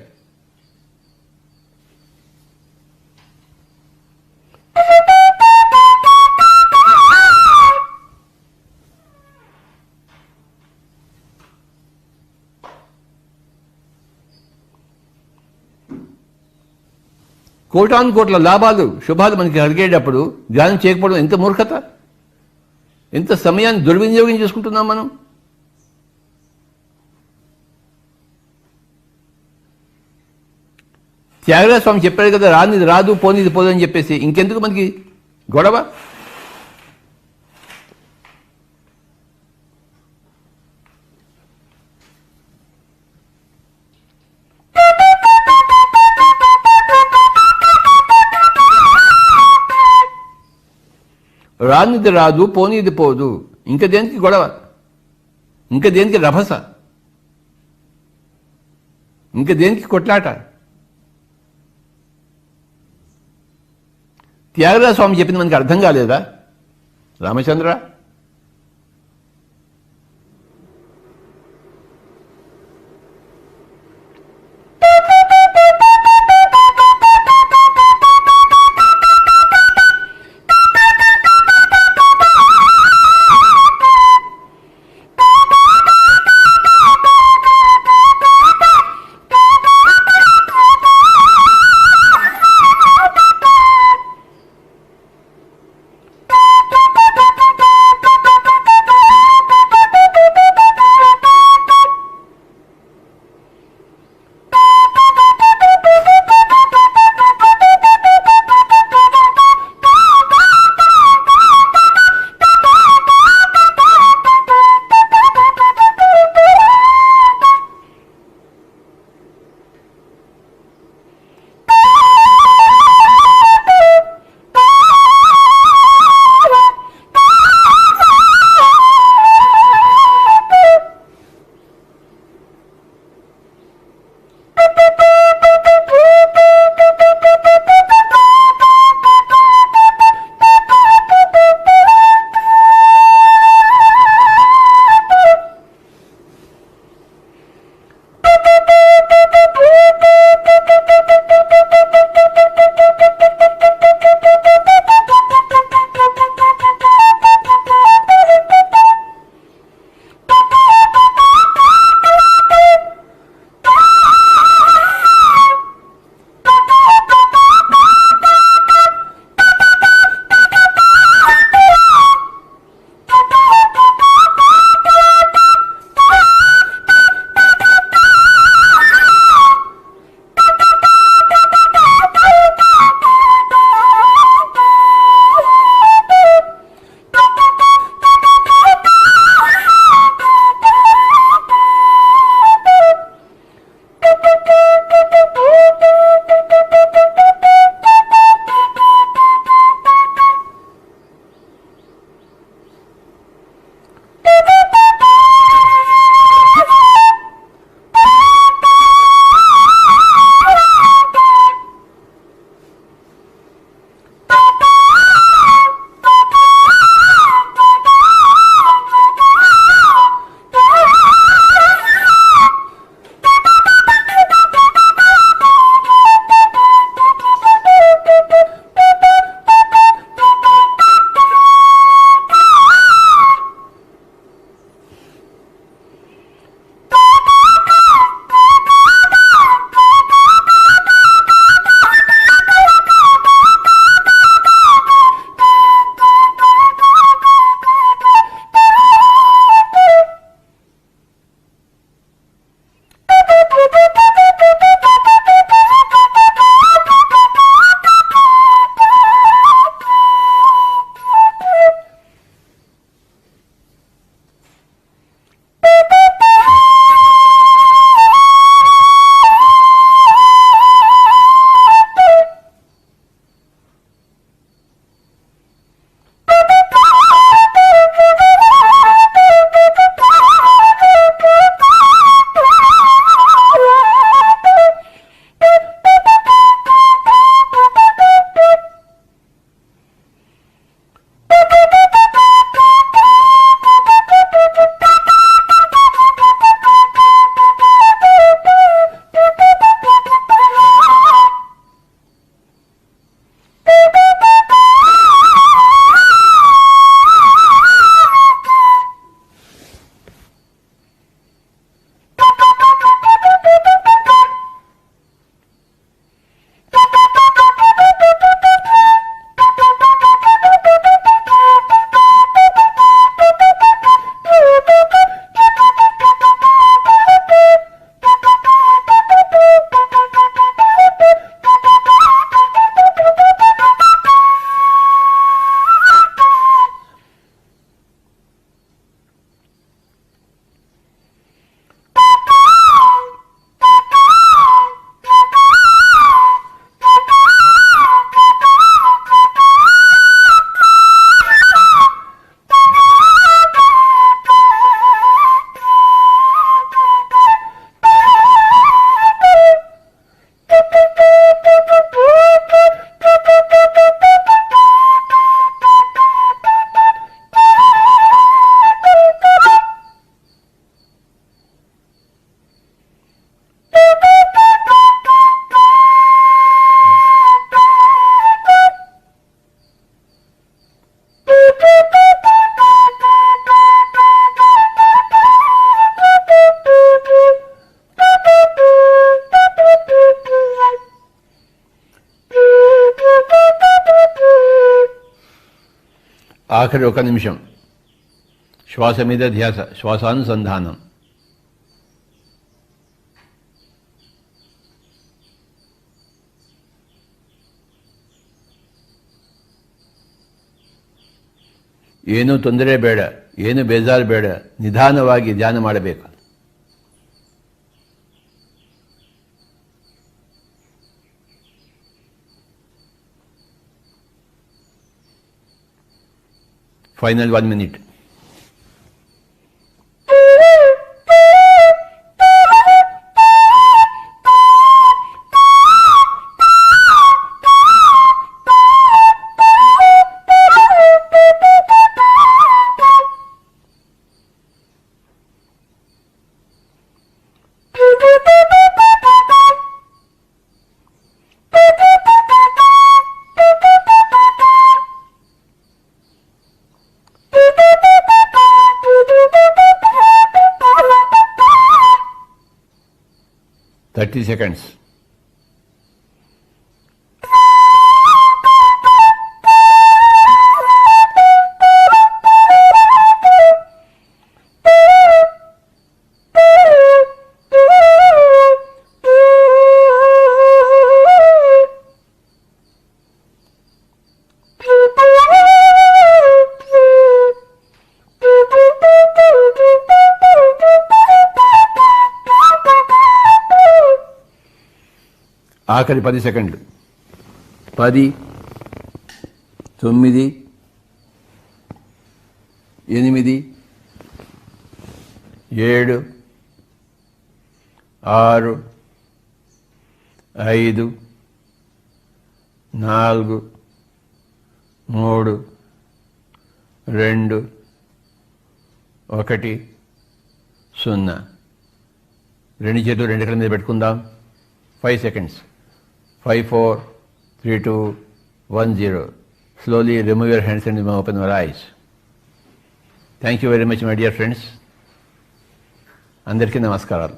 కోటాను కోట్ల లాభాలు శుభాలు మనకి కలిగేటప్పుడు ధ్యానం చేయకపోవడం ఎంత మూర్ఖత, ఎంత సమయాన్ని దుర్వినియోగం చేసుకుంటున్నాం మనం. త్యాగరాజ స్వామి చెప్పాడు కదా, రానిది రాదు పోనిది పోదు అని చెప్పేసి. ఇంకెందుకు మనకి గొడవ? రానిది రాదు పోనీది పోదు, ఇంక దేనికి గొడవ, ఇంక దేనికి రభస, ఇంక దేనికి కొట్లాట? త్యాగరాజ స్వామి చెప్పింది మనకి అర్థం కాలేదా రామచంద్ర? ఆఖరి 1 నిమిషం శ్వాస మీద ధ్యాస, శ్వాసానుసంధానం. ಏನೂ ತೊಂದರೆ ಬೇಡ, ಏನು ಬೇಜಾರು ಬೇಡ, ನಿಧಾನವಾಗಿ ಧ್ಯಾನ ಮಾಡಬೇಕು. Final 1 minute. Thirty seconds. ఆఖరి 10 సెకండ్లు. 10, 9, 8, 7, 6, 5, 4, 3, 2, 1, 0. 2 చేతులు 2 కళ్ళ మీద పెట్టుకుందాం. 5 seconds. 5, 4, 3, 2, 1, 0. Slowly remove your hands and open your eyes. Thank you very much, my dear friends. అందరికీ నమస్కారాలు.